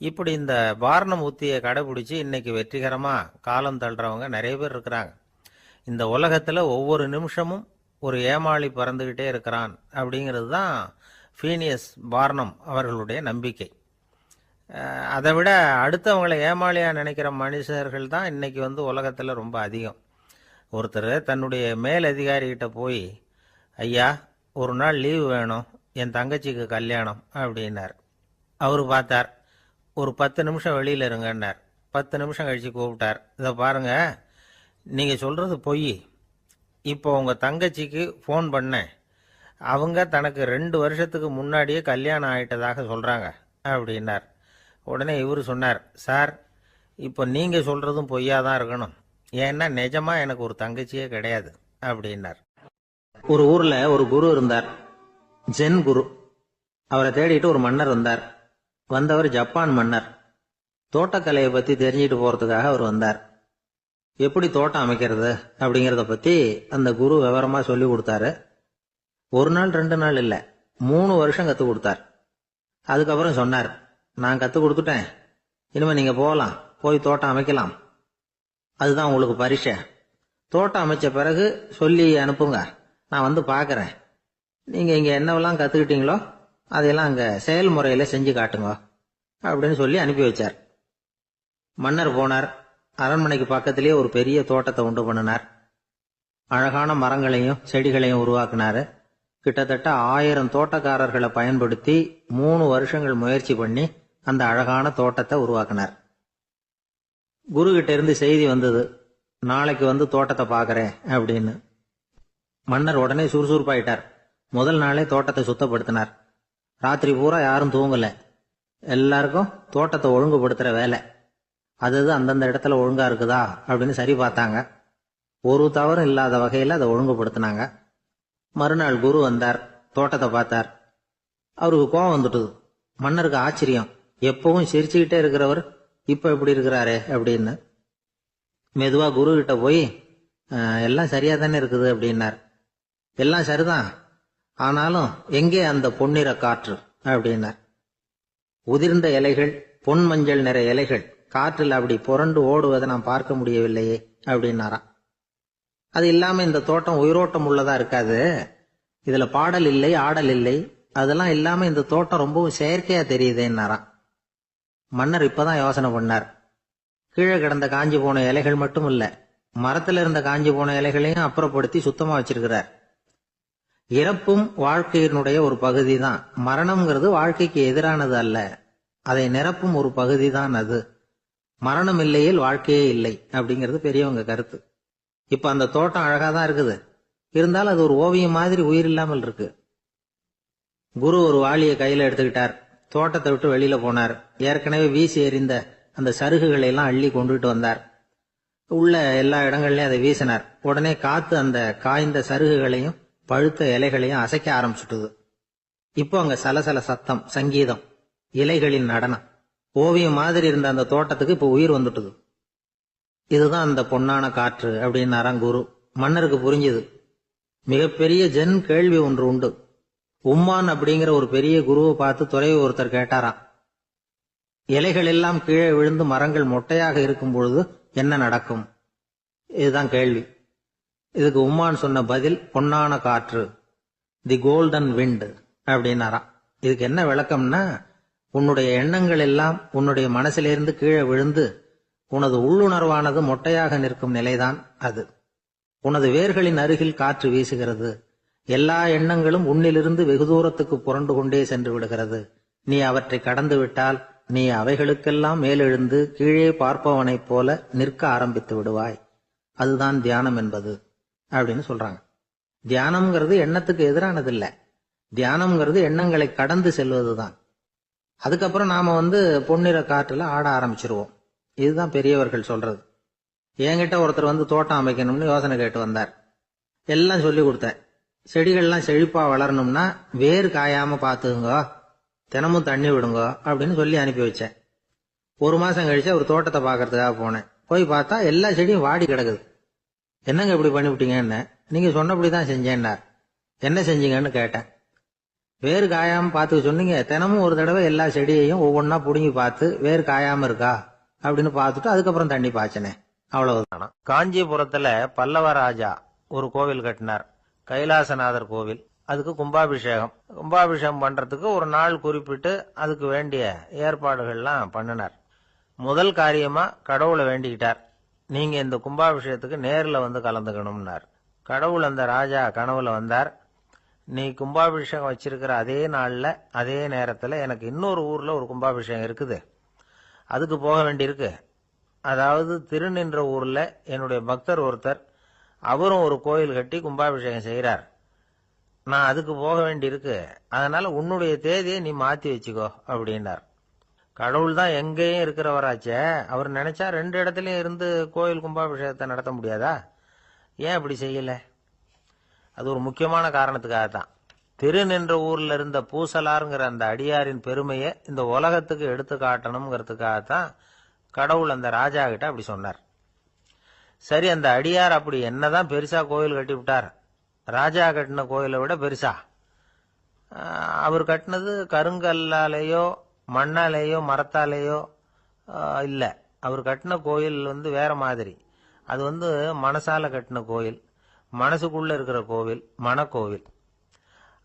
இப்படி இந்த பார்னம் உத்தியை கடைபிடிச்சி இன்னைக்கு வெற்றிகரமாக காலம் தள்ளுறவங்க நிறைய பேர் இருக்கிறாங்க. இந்த உலகத்தில் ஒவ்வொரு நிமிஷமும் ஒரு ஏமாளி பறந்துக்கிட்டே இருக்கிறான் அப்படிங்கிறது தான் ஃபீனியஸ் பார்னம் அவர்களுடைய நம்பிக்கை. அதை விட அடுத்தவங்களை ஏமாளியாக நினைக்கிற மனுஷர்கள் தான் இன்றைக்கி உலகத்தில் ரொம்ப அதிகம். ஒருத்தர் தன்னுடைய மேலதிகாரிகிட்ட போய், ஐயா ஒரு நாள் லீவு வேணும், என் தங்கச்சிக்கு கல்யாணம் அப்படின்னார். அவர் பார்த்தார், ஒரு 10 நிமிஷம் வெளியில் இருங்கன்னார். 10 நிமிஷம் கழித்து கூப்பிட்டார், இதை பாருங்கள், நீங்கள் சொல்கிறது பொய், இப்போ உங்கள் தங்கச்சிக்கு ஃபோன் பண்ணேன், அவங்க தனக்கு 2 வருஷத்துக்கு முன்னாடியே கல்யாணம் ஆகிட்டதாக சொல்கிறாங்க அப்படின்னார். உடனே இவர் சொன்னார், சார் இப்போ நீங்கள் சொல்கிறதும் பொய்யா தான் இருக்கணும், ஏன்னா நிஜமாக எனக்கு ஒரு தங்கச்சியே கிடையாது அப்படின்னார். ஒரு ஊரில் ஒரு குரு இருந்தார், ஜென் குரு. அவரை தேடிட்டு ஒரு மன்னர் வந்தார். வந்தவர் ஜப்பான் மன்னர். தோட்டக்கலையை பற்றி தெரிஞ்சுட்டு போகிறதுக்காக அவர் வந்தார். எப்படி தோட்டம் அமைக்கிறது அப்படிங்கிறத பற்றி அந்த குரு விவரமாக சொல்லி கொடுத்தாரு. 1 நாள் 2 நாள் இல்லை, 3 வருஷம் கற்றுக் கொடுத்தார். அதுக்கப்புறம் சொன்னார், நான் கற்றுக் கொடுத்துட்டேன், இனிமேல் நீங்கள் போகலாம், போய் தோட்டம் அமைக்கலாம், அதுதான் உங்களுக்கு பரிசை. தோட்டம் அமைச்ச பிறகு சொல்லி அனுப்புங்க, நான் பார்க்குறேன், நீங்கள் இங்கே என்னவெல்லாம் கற்றுக்கிட்டீங்களோ அதையெல்லாம் அங்கே செயல்முறையில் செஞ்சு காட்டுங்க அப்படின்னு சொல்லி அனுப்பி வச்சார். மன்னர் போனார். அரண்மனைக்கு பக்கத்திலேயே ஒரு பெரிய தோட்டத்தை உண்டு பண்ணினார். அழகான மரங்களையும் செடிகளையும் உருவாக்குனாரு. கிட்டத்தட்ட 1000 தோட்டக்காரர்களை பயன்படுத்தி 3 வருஷங்கள் முயற்சி பண்ணி அந்த அழகான தோட்டத்தை உருவாக்குனார். குரு கிட்ட இருந்து செய்தி வந்தது, நாளைக்கு வந்து தோட்டத்தை பாக்குறேன் அப்படின்னு. மன்னர் உடனே சுறுசுறுப்பாயிட்டார். முதல் நாளே தோட்டத்தை சுத்தப்படுத்தினார். ராத்திரி பூரா யாரும் தூங்கல. எல்லாருக்கும் தோட்டத்தை ஒழுங்குபடுத்துற வேலை. அது அந்தந்த இடத்துல ஒழுங்கா இருக்குதா அப்படின்னு சரி பார்த்தாங்க. ஒரு தவறும் இல்லாத வகையில் அதை ஒழுங்குபடுத்தினாங்க. மறுநாள் குரு வந்தார், தோட்டத்தை பார்த்தார். அவருக்கு கோபம் வந்துட்டுது. மன்னருக்கு ஆச்சரியம், எப்பவும் சிரிச்சுக்கிட்டே இருக்கிறவர் இப்ப எப்படி இருக்கிறாரே அப்படின்னு. மெதுவா குரு கிட்ட போய் எல்லாம் சரியா தானே இருக்குது அப்படின்னார். எல்லாம் சரிதான், ஆனாலும் எங்கே அந்த பொன்னிற காற்று அப்படின்னார். உதிர்ந்த இலைகள், பொன் மஞ்சள் நிற இலைகள் காற்றில் அப்படி புரண்டு ஓடுவதை நான் பார்க்க முடியவில்லையே அப்படின்னாராம். அது இல்லாம இந்த தோட்டம் உயிரோட்டம் உள்ளதா இருக்காது, இதுல பாடல் இல்லை, ஆடல் இல்லை, அதெல்லாம் இல்லாம இந்த தோட்டம் ரொம்பவும் செயற்கையா தெரியுதுன்னாராம். மன்னர் இப்பதான் யோசனை பண்ணார். கீழே கிடந்த காஞ்சி போன இலைகள் மட்டும் இல்ல, மரத்துல இருந்த காஞ்சி போன இலைகளையும் அப்புறப்படுத்தி சுத்தமா வச்சிருக்கிறார். இறப்பும் வாழ்க்கையினுடைய ஒரு பகுதி தான். மரணம்ங்கிறது வாழ்க்கைக்கு எதிரானது அல்ல, அதை நிரப்பும் ஒரு பகுதி தான் அது. மரணம் இல்லையில் வாழ்க்கையே இல்லை அப்படிங்கிறது பெரியவங்க கருத்து. இப்ப அந்த தோட்டம் அழகாதான் இருக்குது, இருந்தாலும் அது ஒரு ஓவியம் மாதிரி உயிர் இல்லாமல் இருக்கு. குரு ஒரு வாளியை கையில எடுத்துக்கிட்டார். தோட்டத்தை விட்டு வெளியில போனார். ஏற்கனவே வீசி எறிந்த அந்த சருகுகளை எல்லாம் அள்ளி கொண்டுட்டு வந்தார். உள்ள எல்லா இடங்கள்லயும் அதை வீசினார். உடனே காத்து அந்த காய்ந்த சருகுகளையும் பழுத்த இலைகளையும் அசைக்க ஆரம்பிச்சுட்டுது. இப்போ அங்க சலசல சத்தம், சங்கீதம், இலைகளின் நடனம், ஓவியம் மாதிரி இருந்த அந்த தோட்டத்துக்கு இப்போ உயிர் வந்துட்டுது. இதுதான் அந்த பொன்னான காற்று அப்படின்னாராம் குரு. மன்னருக்கு புரிஞ்சுது. மிகப்பெரிய ஜென் கேள்வி ஒன்று உண்டு. உம்மான் அப்படிங்கிற ஒரு பெரிய குருவை பார்த்து துறவி ஒருத்தர் கேட்டாராம், இலைகள் எல்லாம் கீழே விழுந்து மரங்கள் மொட்டையாக இருக்கும் பொழுது என்ன நடக்கும்? இதுதான் கேள்வி. இதுக்கு உம்மான் சொன்ன பதில் பொன்னான காற்று, தி கோல்டன் விண்ட் அப்படின்னாராம். இதுக்கு என்ன விளக்கம்னா, உன்னுடைய எண்ணங்கள் எல்லாம் உன்னுடைய மனசிலிருந்து கீழே விழுந்து உனது உள்ளுணர்வானது மொட்டையாக நிற்கும் நிலைதான் அது. உனது வேர்களின் அருகில் காற்று வீசுகிறது. எல்லா எண்ணங்களும் உன்னிலிருந்து வெகு தூரத்துக்கு புரண்டு கொண்டே சென்று விடுகிறது. நீ அவற்றை கடந்து விட்டால் நீ அவைகளுக்கெல்லாம் மேலெழுந்து கீழே பார்ப்பவனைப் போல நிற்க ஆரம்பித்து விடுவாய். அதுதான் தியானம் என்பது அப்படின்னு சொல்றாங்க. தியானம்ங்கிறது எண்ணத்துக்கு எதிரானது இல்ல, தியானம்ங்கிறது எண்ணங்களை கடந்து செல்வதுதான். அதுக்கப்புறம் நாம பொன்னிற காற்றுல ஆட ஆரம்பிச்சிருவோம். இதுதான் பெரியவர்கள் சொல்றது. என்கிட்ட ஒருத்தர் தோட்டம் அமைக்கணும்னு யோசனை கேட்டு வந்தார். எல்லாம் சொல்லி கொடுத்தேன். செடிகள்லாம் செழிப்பா வளரணும்னா வேர் காயாம பாத்துக்குங்க, தினமும் தண்ணி விடுங்க அப்படின்னு சொல்லி அனுப்பி வச்சேன். 1 மாசம் கழிச்சு அவர் தோட்டத்தை பாக்கிறதுக்காக போனேன். போய் பார்த்தா எல்லா செடியும் வாடி கிடக்குது. என்னங்க இப்படி பண்ணிவிட்டீங்கன்னு. நீங்க சொன்னபடிதான் செஞ்சேன்னார். என்ன செஞ்சீங்கன்னு கேட்டேன். வேறு காயாம பாத்துக்க சொன்னீங்க, தினமும் ஒரு தடவை எல்லா செடியையும் ஒவ்வொன்னா புடுங்கி பார்த்து வேறு காயாம இருக்கா அப்படின்னு பார்த்துட்டு அதுக்கப்புறம் தண்ணி பாய்ச்சனே, அவ்வளவுதானா. காஞ்சிபுரத்துல பல்லவ ராஜா ஒரு கோவில் கட்டினார், கைலாசநாதர் கோவில். அதுக்கு கும்பாபிஷேகம் பண்றதுக்கு ஒரு நாள் குறிப்பிட்டு அதுக்கு வேண்டிய ஏற்பாடுகள்லாம் பண்ணினார். முதல் காரியமா கடவுளை வேண்டிக்கிட்டார், நீங்க இந்த கும்பாபிஷேகத்துக்கு நேர்ல கலந்துக்கணும்னார். கடவுள் அந்த ராஜா கனவுல வந்தார். நீ கும்பாபிஷேகம் வச்சிருக்கிற அதே நாள்ல அதே நேரத்துல எனக்கு இன்னொரு ஊர்ல ஒரு கும்பாபிஷேகம் இருக்குது, அதுக்கு போக வேண்டியிருக்கு. அதாவது திருநின்ற ஊர்ல என்னுடைய பக்தர் ஒருத்தர், அவரும் ஒரு கோயில் கட்டி கும்பாபிஷேகம் செய்யறார். நான் அதுக்கு போக வேண்டியிருக்கு, அதனால உன்னுடைய தேதியை நீ மாத்தி வச்சுக்கோ அப்படின்னார். கடவுள் தான் எங்கேயும் இருக்கிறவராச்சே, அவர் நினைச்சா 2 இடத்துலயும் இருந்து கோயில் கும்பாபிஷேகத்தை நடத்த முடியாதா? ஏன் அப்படி செய்யல? அது ஒரு முக்கியமான காரணத்துக்காகத்தான். திருநின்ற ஊர்ல இருந்த பூசலாருங்கிற அந்த அடியாரின் பெருமையை இந்த உலகத்துக்கு எடுத்து காட்டணுங்கிறதுக்காகத்தான் கடவுள் அந்த ராஜா கிட்ட அப்படி சொன்னார். சரி, அந்த அடியார் அப்படி என்னதான் பெருசா கோயில் கட்டி விட்டார்? ராஜா கட்டின கோயிலை விட பெருசா? அவர் கட்டினது கருங்கல்லாலேயோ மண்ணாலேயோ மரத்தாலேயோ இல்ல. அவர் கட்டின கோயில் வேற மாதிரி. அது மனசால கட்டின கோயில், மனசுக்குள்ள இருக்கிற கோவில், மனக்கோவில்.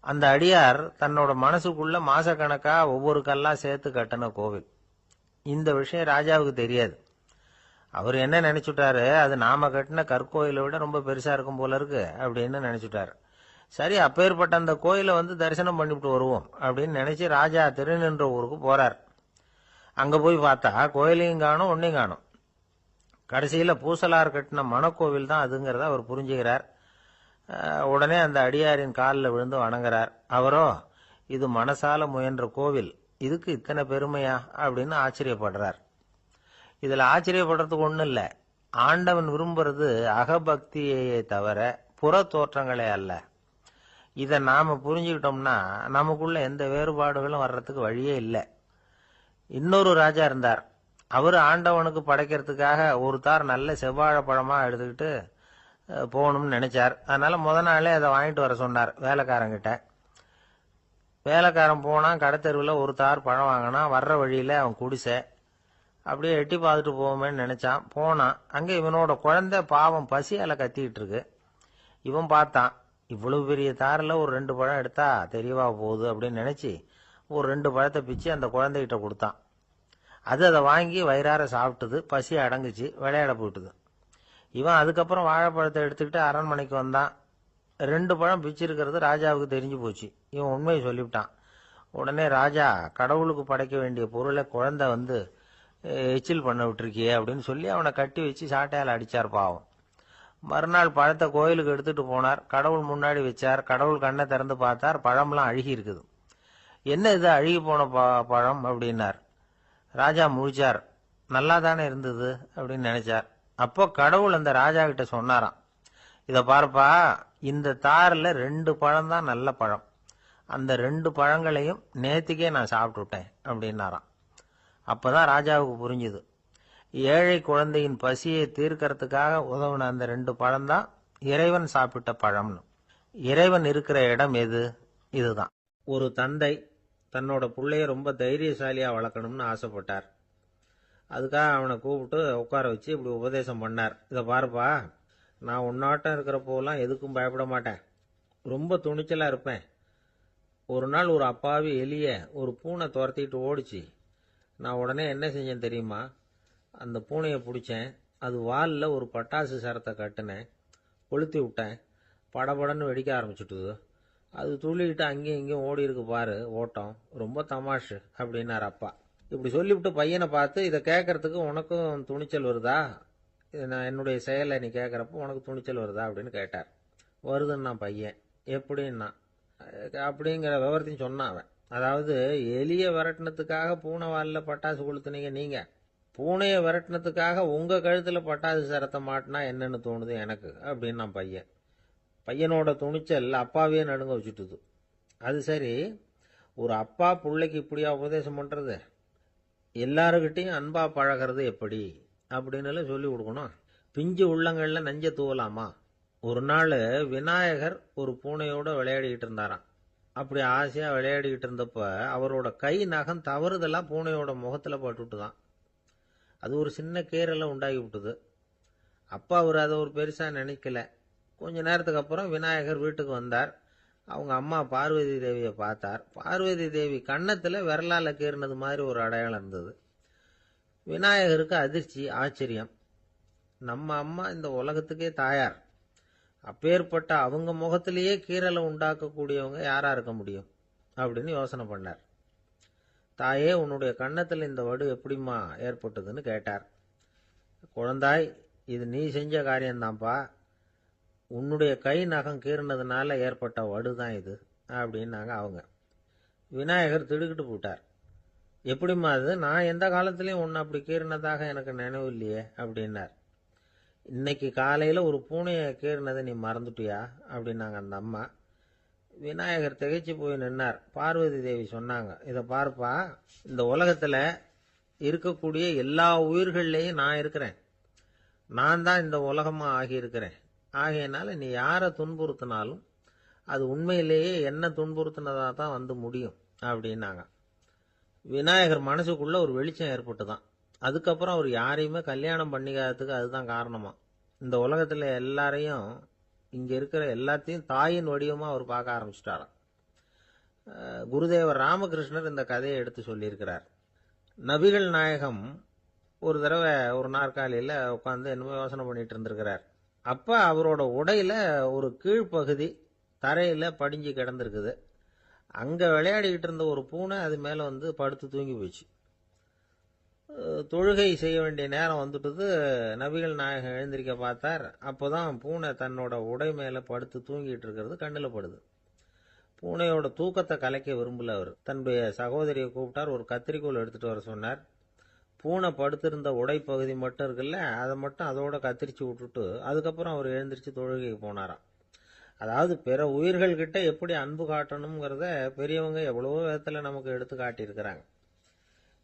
அந்த அடியார் தன்னோட மனசுக்குள்ள மாசக்கணக்கா ஒவ்வொரு கல்லா சேர்த்து கட்டின கோவில். இந்த விஷயம் ராஜாவுக்கு தெரியாது. அவர் என்ன நினைச்சுட்டாரு, அது நாம கட்டின கற்கோயிலை விட ரொம்ப பெருசா இருக்கும் போல இருக்கு அப்படின்னு நினைச்சுட்டாரு. சரி, அப்பேற்பட்ட அந்த கோயிலை தரிசனம் பண்ணிவிட்டு வருவோம் அப்படின்னு நினைச்சு ராஜா திருநின்ற ஊருக்கு போறார். அங்க போய் பார்த்தா கோயிலையும் காணும், ஒன்னையும் காணும். கடைசியில பூசலார் கட்டின மணக்கோவில் தான் அதுங்கிறத அவர் புரிஞ்சுக்கிறார். உடனே அந்த அடியாரின் காலில் விழுந்து வணங்குறார். அவரோ, இது மனசால முயன்ற கோவில், இதுக்கு இத்தனை பெருமையா அப்படின்னு ஆச்சரியப்படுறார். இதுல ஆச்சரியப்படுறதுக்கு ஒண்ணும் இல்ல. ஆண்டவன் விரும்புறது அகபக்தியையே தவிர புற தோற்றங்களே அல்ல. இதை நாம புரிஞ்சுக்கிட்டோம்னா நமக்குள்ள எந்த வேறுபாடுகளும் வர்றதுக்கு வழியே இல்லை. இன்னொரு ராஜா இருந்தார். அவரு ஆண்டவனுக்கு படைக்கிறதுக்காக ஒரு தார் நல்ல செவ்வாழை பழமா எடுத்துக்கிட்டு போகணும்னு நினைச்சார். அதனால முத நாளே அதை வாங்கிட்டு வர சொன்னார் வேலைக்காரங்கிட்ட. வேலைக்காரன் போனான், கடைத்தெருவில் ஒரு தார் பழம் வாங்கினான். வர்ற வழியில அவன் குடிசை. அப்படியே எட்டி பார்த்துட்டு போவோமேன்னு நினைச்சான். போனான். அங்கே இவனோட குழந்தை பாவம் பசியால கத்திக்கிட்டு இருக்கு. இவன் பார்த்தான், இவ்வளவு பெரிய தாரில் ஒரு 2 பழம் எடுத்தா தெரியவா போகுது அப்படின்னு நினைச்சு ஒரு 2 பழத்தை பிச்சு அந்த குழந்தைகிட்ட கொடுத்தான். அது அதை வாங்கி வயிறார சாப்பிட்டுது. பசி அடங்குச்சு, விளையாட போயிட்டுது. இவன் அதுக்கப்புறம் வாழைப்பழத்தை எடுத்துக்கிட்டு அரண்மனைக்கு வந்தான். 2 பழம் பிச்சிருக்கிறது ராஜாவுக்கு தெரிஞ்சு போச்சு. இவன் உண்மையை சொல்லிவிட்டான். உடனே ராஜா, கடவுளுக்கு படைக்க வேண்டிய பொருளை குழந்தை எச்சில் பண்ண விட்டுருக்கியே அப்படின்னு சொல்லி அவனை கட்டி வச்சு சாட்டையால் அடிச்சார் பாவம். மறுநாள் பழத்தை கோயிலுக்கு எடுத்துட்டு போனார். கடவுள் முன்னாடி வச்சார். கடவுள் கண்ணை திறந்து பார்த்தார், பழம்லாம் அழுகி இருக்குது. என்ன இது அழுகி போன பழம் அப்படின்னார். ராஜா முழிச்சார். நல்லா தானே இருந்தது அப்படின்னு நினைச்சார். அப்போ கடவுள் அந்த ராஜா கிட்ட சொன்னாராம், இதை பார்ப்பா, இந்த தாரில் 2 பழம் தான் நல்ல பழம். அந்த 2 பழங்களையும் நேத்திக்கே நான் சாப்பிட்டுட்டேன் அப்படின்னாராம். அப்பதான் ராஜாவுக்கு புரிஞ்சுது, ஏழை குழந்தையின் பசியை தீர்க்கறதுக்காக உதவுன அந்த 2 பழம் தான் இறைவன் சாப்பிட்ட பழம்னு. இறைவன் இருக்கிற இடம் எது? இதுதான். ஒரு தந்தை தன்னோட பிள்ளைய ரொம்ப தைரியசாலியா வளர்க்கணும்னு ஆசைப்பட்டார். அதுக்காக அவனை கூப்பிட்டு உட்கார வச்சு இப்படி உபதேசம் பண்ணார். இதை பாருப்பா, நான் உன்னாட்டம் இருக்கிறப்போலாம் எதுக்கும் பயப்பட மாட்டேன், ரொம்ப துணிச்சலா இருப்பேன். ஒரு நாள் ஒரு அப்பாவி எலிய ஒரு பூனை துரத்திட்டு ஓடிச்சு. நான் உடனே என்ன செஞ்சேன் தெரியுமா? அந்த பூனையை பிடிச்சேன். அது வாலில் ஒரு பட்டாசு சரத்தை கட்டினேன், கொளுத்தி விட்டேன். படபடன்னு வெடிக்க ஆரம்பிச்சுட்டுது. அது துள்ளிக்கிட்டு அங்கேயும் இங்கேயும் ஓடி இருக்கு பாரு ஓட்டம், ரொம்ப தமாஷு அப்படின்னார் அப்பா. இப்படி சொல்லிவிட்டு பையனை பார்த்து, இதை கேட்கறதுக்கு உனக்கும் துணிச்சல் வருதா? நான் என்னுடைய செயலை நீ கேட்குறப்போ உனக்கு துணிச்சல் வருதா அப்படின்னு கேட்டார். வருதுன்னா பையன். எப்படின்னா அப்படிங்கிற விவரத்தையும் சொன்னான் அவன். அதாவது, எலிய விரட்டினத்துக்காக பூனை வாலில் பட்டாசு கொளுத்துனீங்க நீங்க, பூனையை விரட்டினத்துக்காக உங்க கழுத்துல பட்டாசு சரத்தை மாட்டினா என்னன்னு தோணுது எனக்கு அப்படின்னு நான் பையன். பையனோட துணிச்சல் அப்பாவே நடுங்க வச்சுட்டுது. அது சரி, ஒரு அப்பா பிள்ளைக்கு இப்படியா உபதேசம் பண்றது? எல்லாருக்கிட்டையும் அன்பா பழகிறது எப்படி அப்படின்னு சொல்லி கொடுக்கணும். பிஞ்சு உள்ளங்கள்ல நஞ்ச தூவலாமா? ஒரு நாள் விநாயகர் ஒரு பூனையோட விளையாடிக்கிட்டு இருந்தாராம். அப்படி ஆசையா விளையாடிக்கிட்டு இருந்தப்ப அவரோட கை நகம் தவறுதெல்லாம் பூனையோட முகத்துல பட்டுட்டுதான். அது ஒரு சின்ன கீரலை உண்டாகி விட்டுது. அப்பா அவர் அதை ஒரு பெருசா நினைக்கல. கொஞ்ச நேரத்துக்கு அப்புறம் விநாயகர் வீட்டுக்கு வந்தார். அவங்க அம்மா பார்வதி தேவியை பார்த்தார். பார்வதி தேவி கன்னத்துல விரலால கீறினது மாதிரி ஒரு அடையாளம் இருந்தது. விநாயகருக்கு அதிர்ச்சி, ஆச்சரியம். நம்ம அம்மா இந்த உலகத்துக்கே தாயார், அப்பேற்பட்ட அவங்க முகத்திலேயே கீரலை உண்டாக்கக்கூடியவங்க யாரா இருக்க முடியும் அப்படின்னு யோசனை பண்ணார். தாயே, உன்னுடைய கன்னத்தில் இந்த வடு எப்படிம்மா ஏற்பட்டதுன்னு கேட்டார். குழந்தாய், இது நீ செஞ்ச காரியம்தான்ப்பா, உன்னுடைய கை நகம் கீறினதுனால ஏற்பட்ட வடு தான் இது அப்படின்னாங்க அவங்க. விநாயகர் திடுக்கிட்டு போட்டார். எப்படிம்மா அது? நான் எந்த காலத்திலையும் உன்னை அப்படி கீறினதாக எனக்கு நினைவு இல்லையே அப்படின்னார். இன்னைக்கு காலையில் ஒரு பூனையை கீறினதை நீ மறந்துட்டியா அப்படின்னாங்க அந்த அம்மா. விநாயகர் திகைச்சு போய் நின்னார். பார்வதி தேவி சொன்னாங்க, இதை பார்ப்பா, இந்த உலகத்தில் இருக்கக்கூடிய எல்லா உயிர்கள்லையும் நான் இருக்கிறேன். நான் தான் இந்த உலகமாக ஆகியிருக்கிறேன். ஆகையினால நீ யாரை துன்புறுத்தினாலும் அது உண்மையிலேயே என்ன துன்புறுத்தினதாக தான் முடியும் அப்படின்னாங்க. விநாயகர் மனசுக்குள்ள ஒரு வெளிச்சம் ஏற்பட்டுதான். அதுக்கப்புறம் அவர் யாரையுமே கல்யாணம் பண்ணிக்காததுக்கு அதுதான் காரணமா. இந்த உலகத்தில் எல்லாரையும், இங்கே இருக்கிற எல்லாத்தையும் தாயின் வடிவமாக அவர் பார்க்க ஆரம்பிச்சிட்டாராம். குருதேவர் ராமகிருஷ்ணர் இந்த கதையை எடுத்து சொல்லியிருக்கிறார். நபிகள் நாயகம் ஒரு தடவை ஒரு நாற்காலியில் உட்காந்து என்னமோ யோசனை பண்ணிட்டு இருந்திருக்கிறார். அப்போ அவரோட உடையில ஒரு கீழ்ப்பகுதி தரையில் படிஞ்சு கிடந்திருக்குது. அங்கே விளையாடிக்கிட்டு இருந்த ஒரு பூனை அது மேலே வந்து படுத்து தூங்கி போச்சு. தொழுகை செய்ய வேண்டிய நேரம் வந்துட்டது. நபிகள் நாயகம் எழுந்திருக்க பார்த்தார். அப்போதான் பூனை தன்னோட உடை மேலே படுத்து தூங்கிட்டு இருக்கிறது கண்ணில் படுது. பூனையோட தூக்கத்தை கலைக்க விரும்பல. அவர் தன்னுடைய சகோதரியை கூப்பிட்டார். ஒரு கத்திரிக்கோல் எடுத்துட்டு வர சொன்னார். பூனை படுத்திருந்த உடை பகுதி மட்டும் இருக்குல்ல, அதை மட்டும் அதோட கத்திரிச்சு விட்டுட்டு அதுக்கப்புறம் அவர் எழுந்திரிச்சு தொழுகைக்கு போனாராம். அதாவது பிற உயிர்கள் கிட்ட எப்படி அன்பு காட்டணுங்கிறத பெரியவங்க எவ்வளவோ விதத்துல நமக்கு எடுத்து காட்டியிருக்கிறாங்க.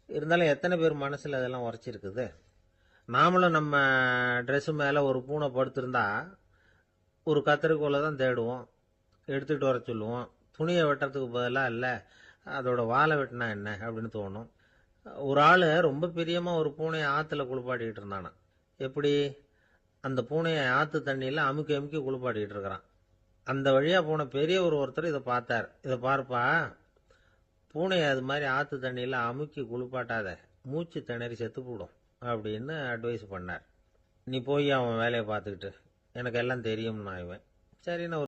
இருந்தாலும் எத்தனை பேர் மனசுல அதெல்லாம் உரைச்சிருக்குது. நாமளும் நம்ம ட்ரெஸ் மேல ஒரு பூனை படுத்திருந்தா ஒரு கத்திரிக்கோலை தான் தேடுவோம், எடுத்துட்டு வர சொல்லுவோம். துணியை வெட்டுறதுக்கு பதிலாக இல்லை அதோட வாழை வெட்டினா என்ன அப்படின்னு தோணும். ஒரு ஆள் ரொம்ப பிரியமா ஒரு பூனையை ஆற்றுல குளிப்பாட்டிக்கிட்டு இருந்தானா. எப்படி? அந்த பூனையை ஆற்று தண்ணியில் அமுக்கி அமுக்கி குளிப்பாட்டிக்கிட்டு இருக்கிறான். அந்த வழியாக போன பெரியவர் ஒருத்தர் இதை பார்த்தார். இதை பார்ப்பா, பூனையை அது மாதிரி ஆற்று தண்ணியில் அமுக்கி குளிப்பாட்டாத, மூச்சு திணறி செத்து போடும் அப்படின்னு அட்வைஸ் பண்ணார். நீ போய் அவன் வேலையை பார்த்துக்கிட்டு, எனக்கு எல்லாம் தெரியும்னா இவன் சரின்னு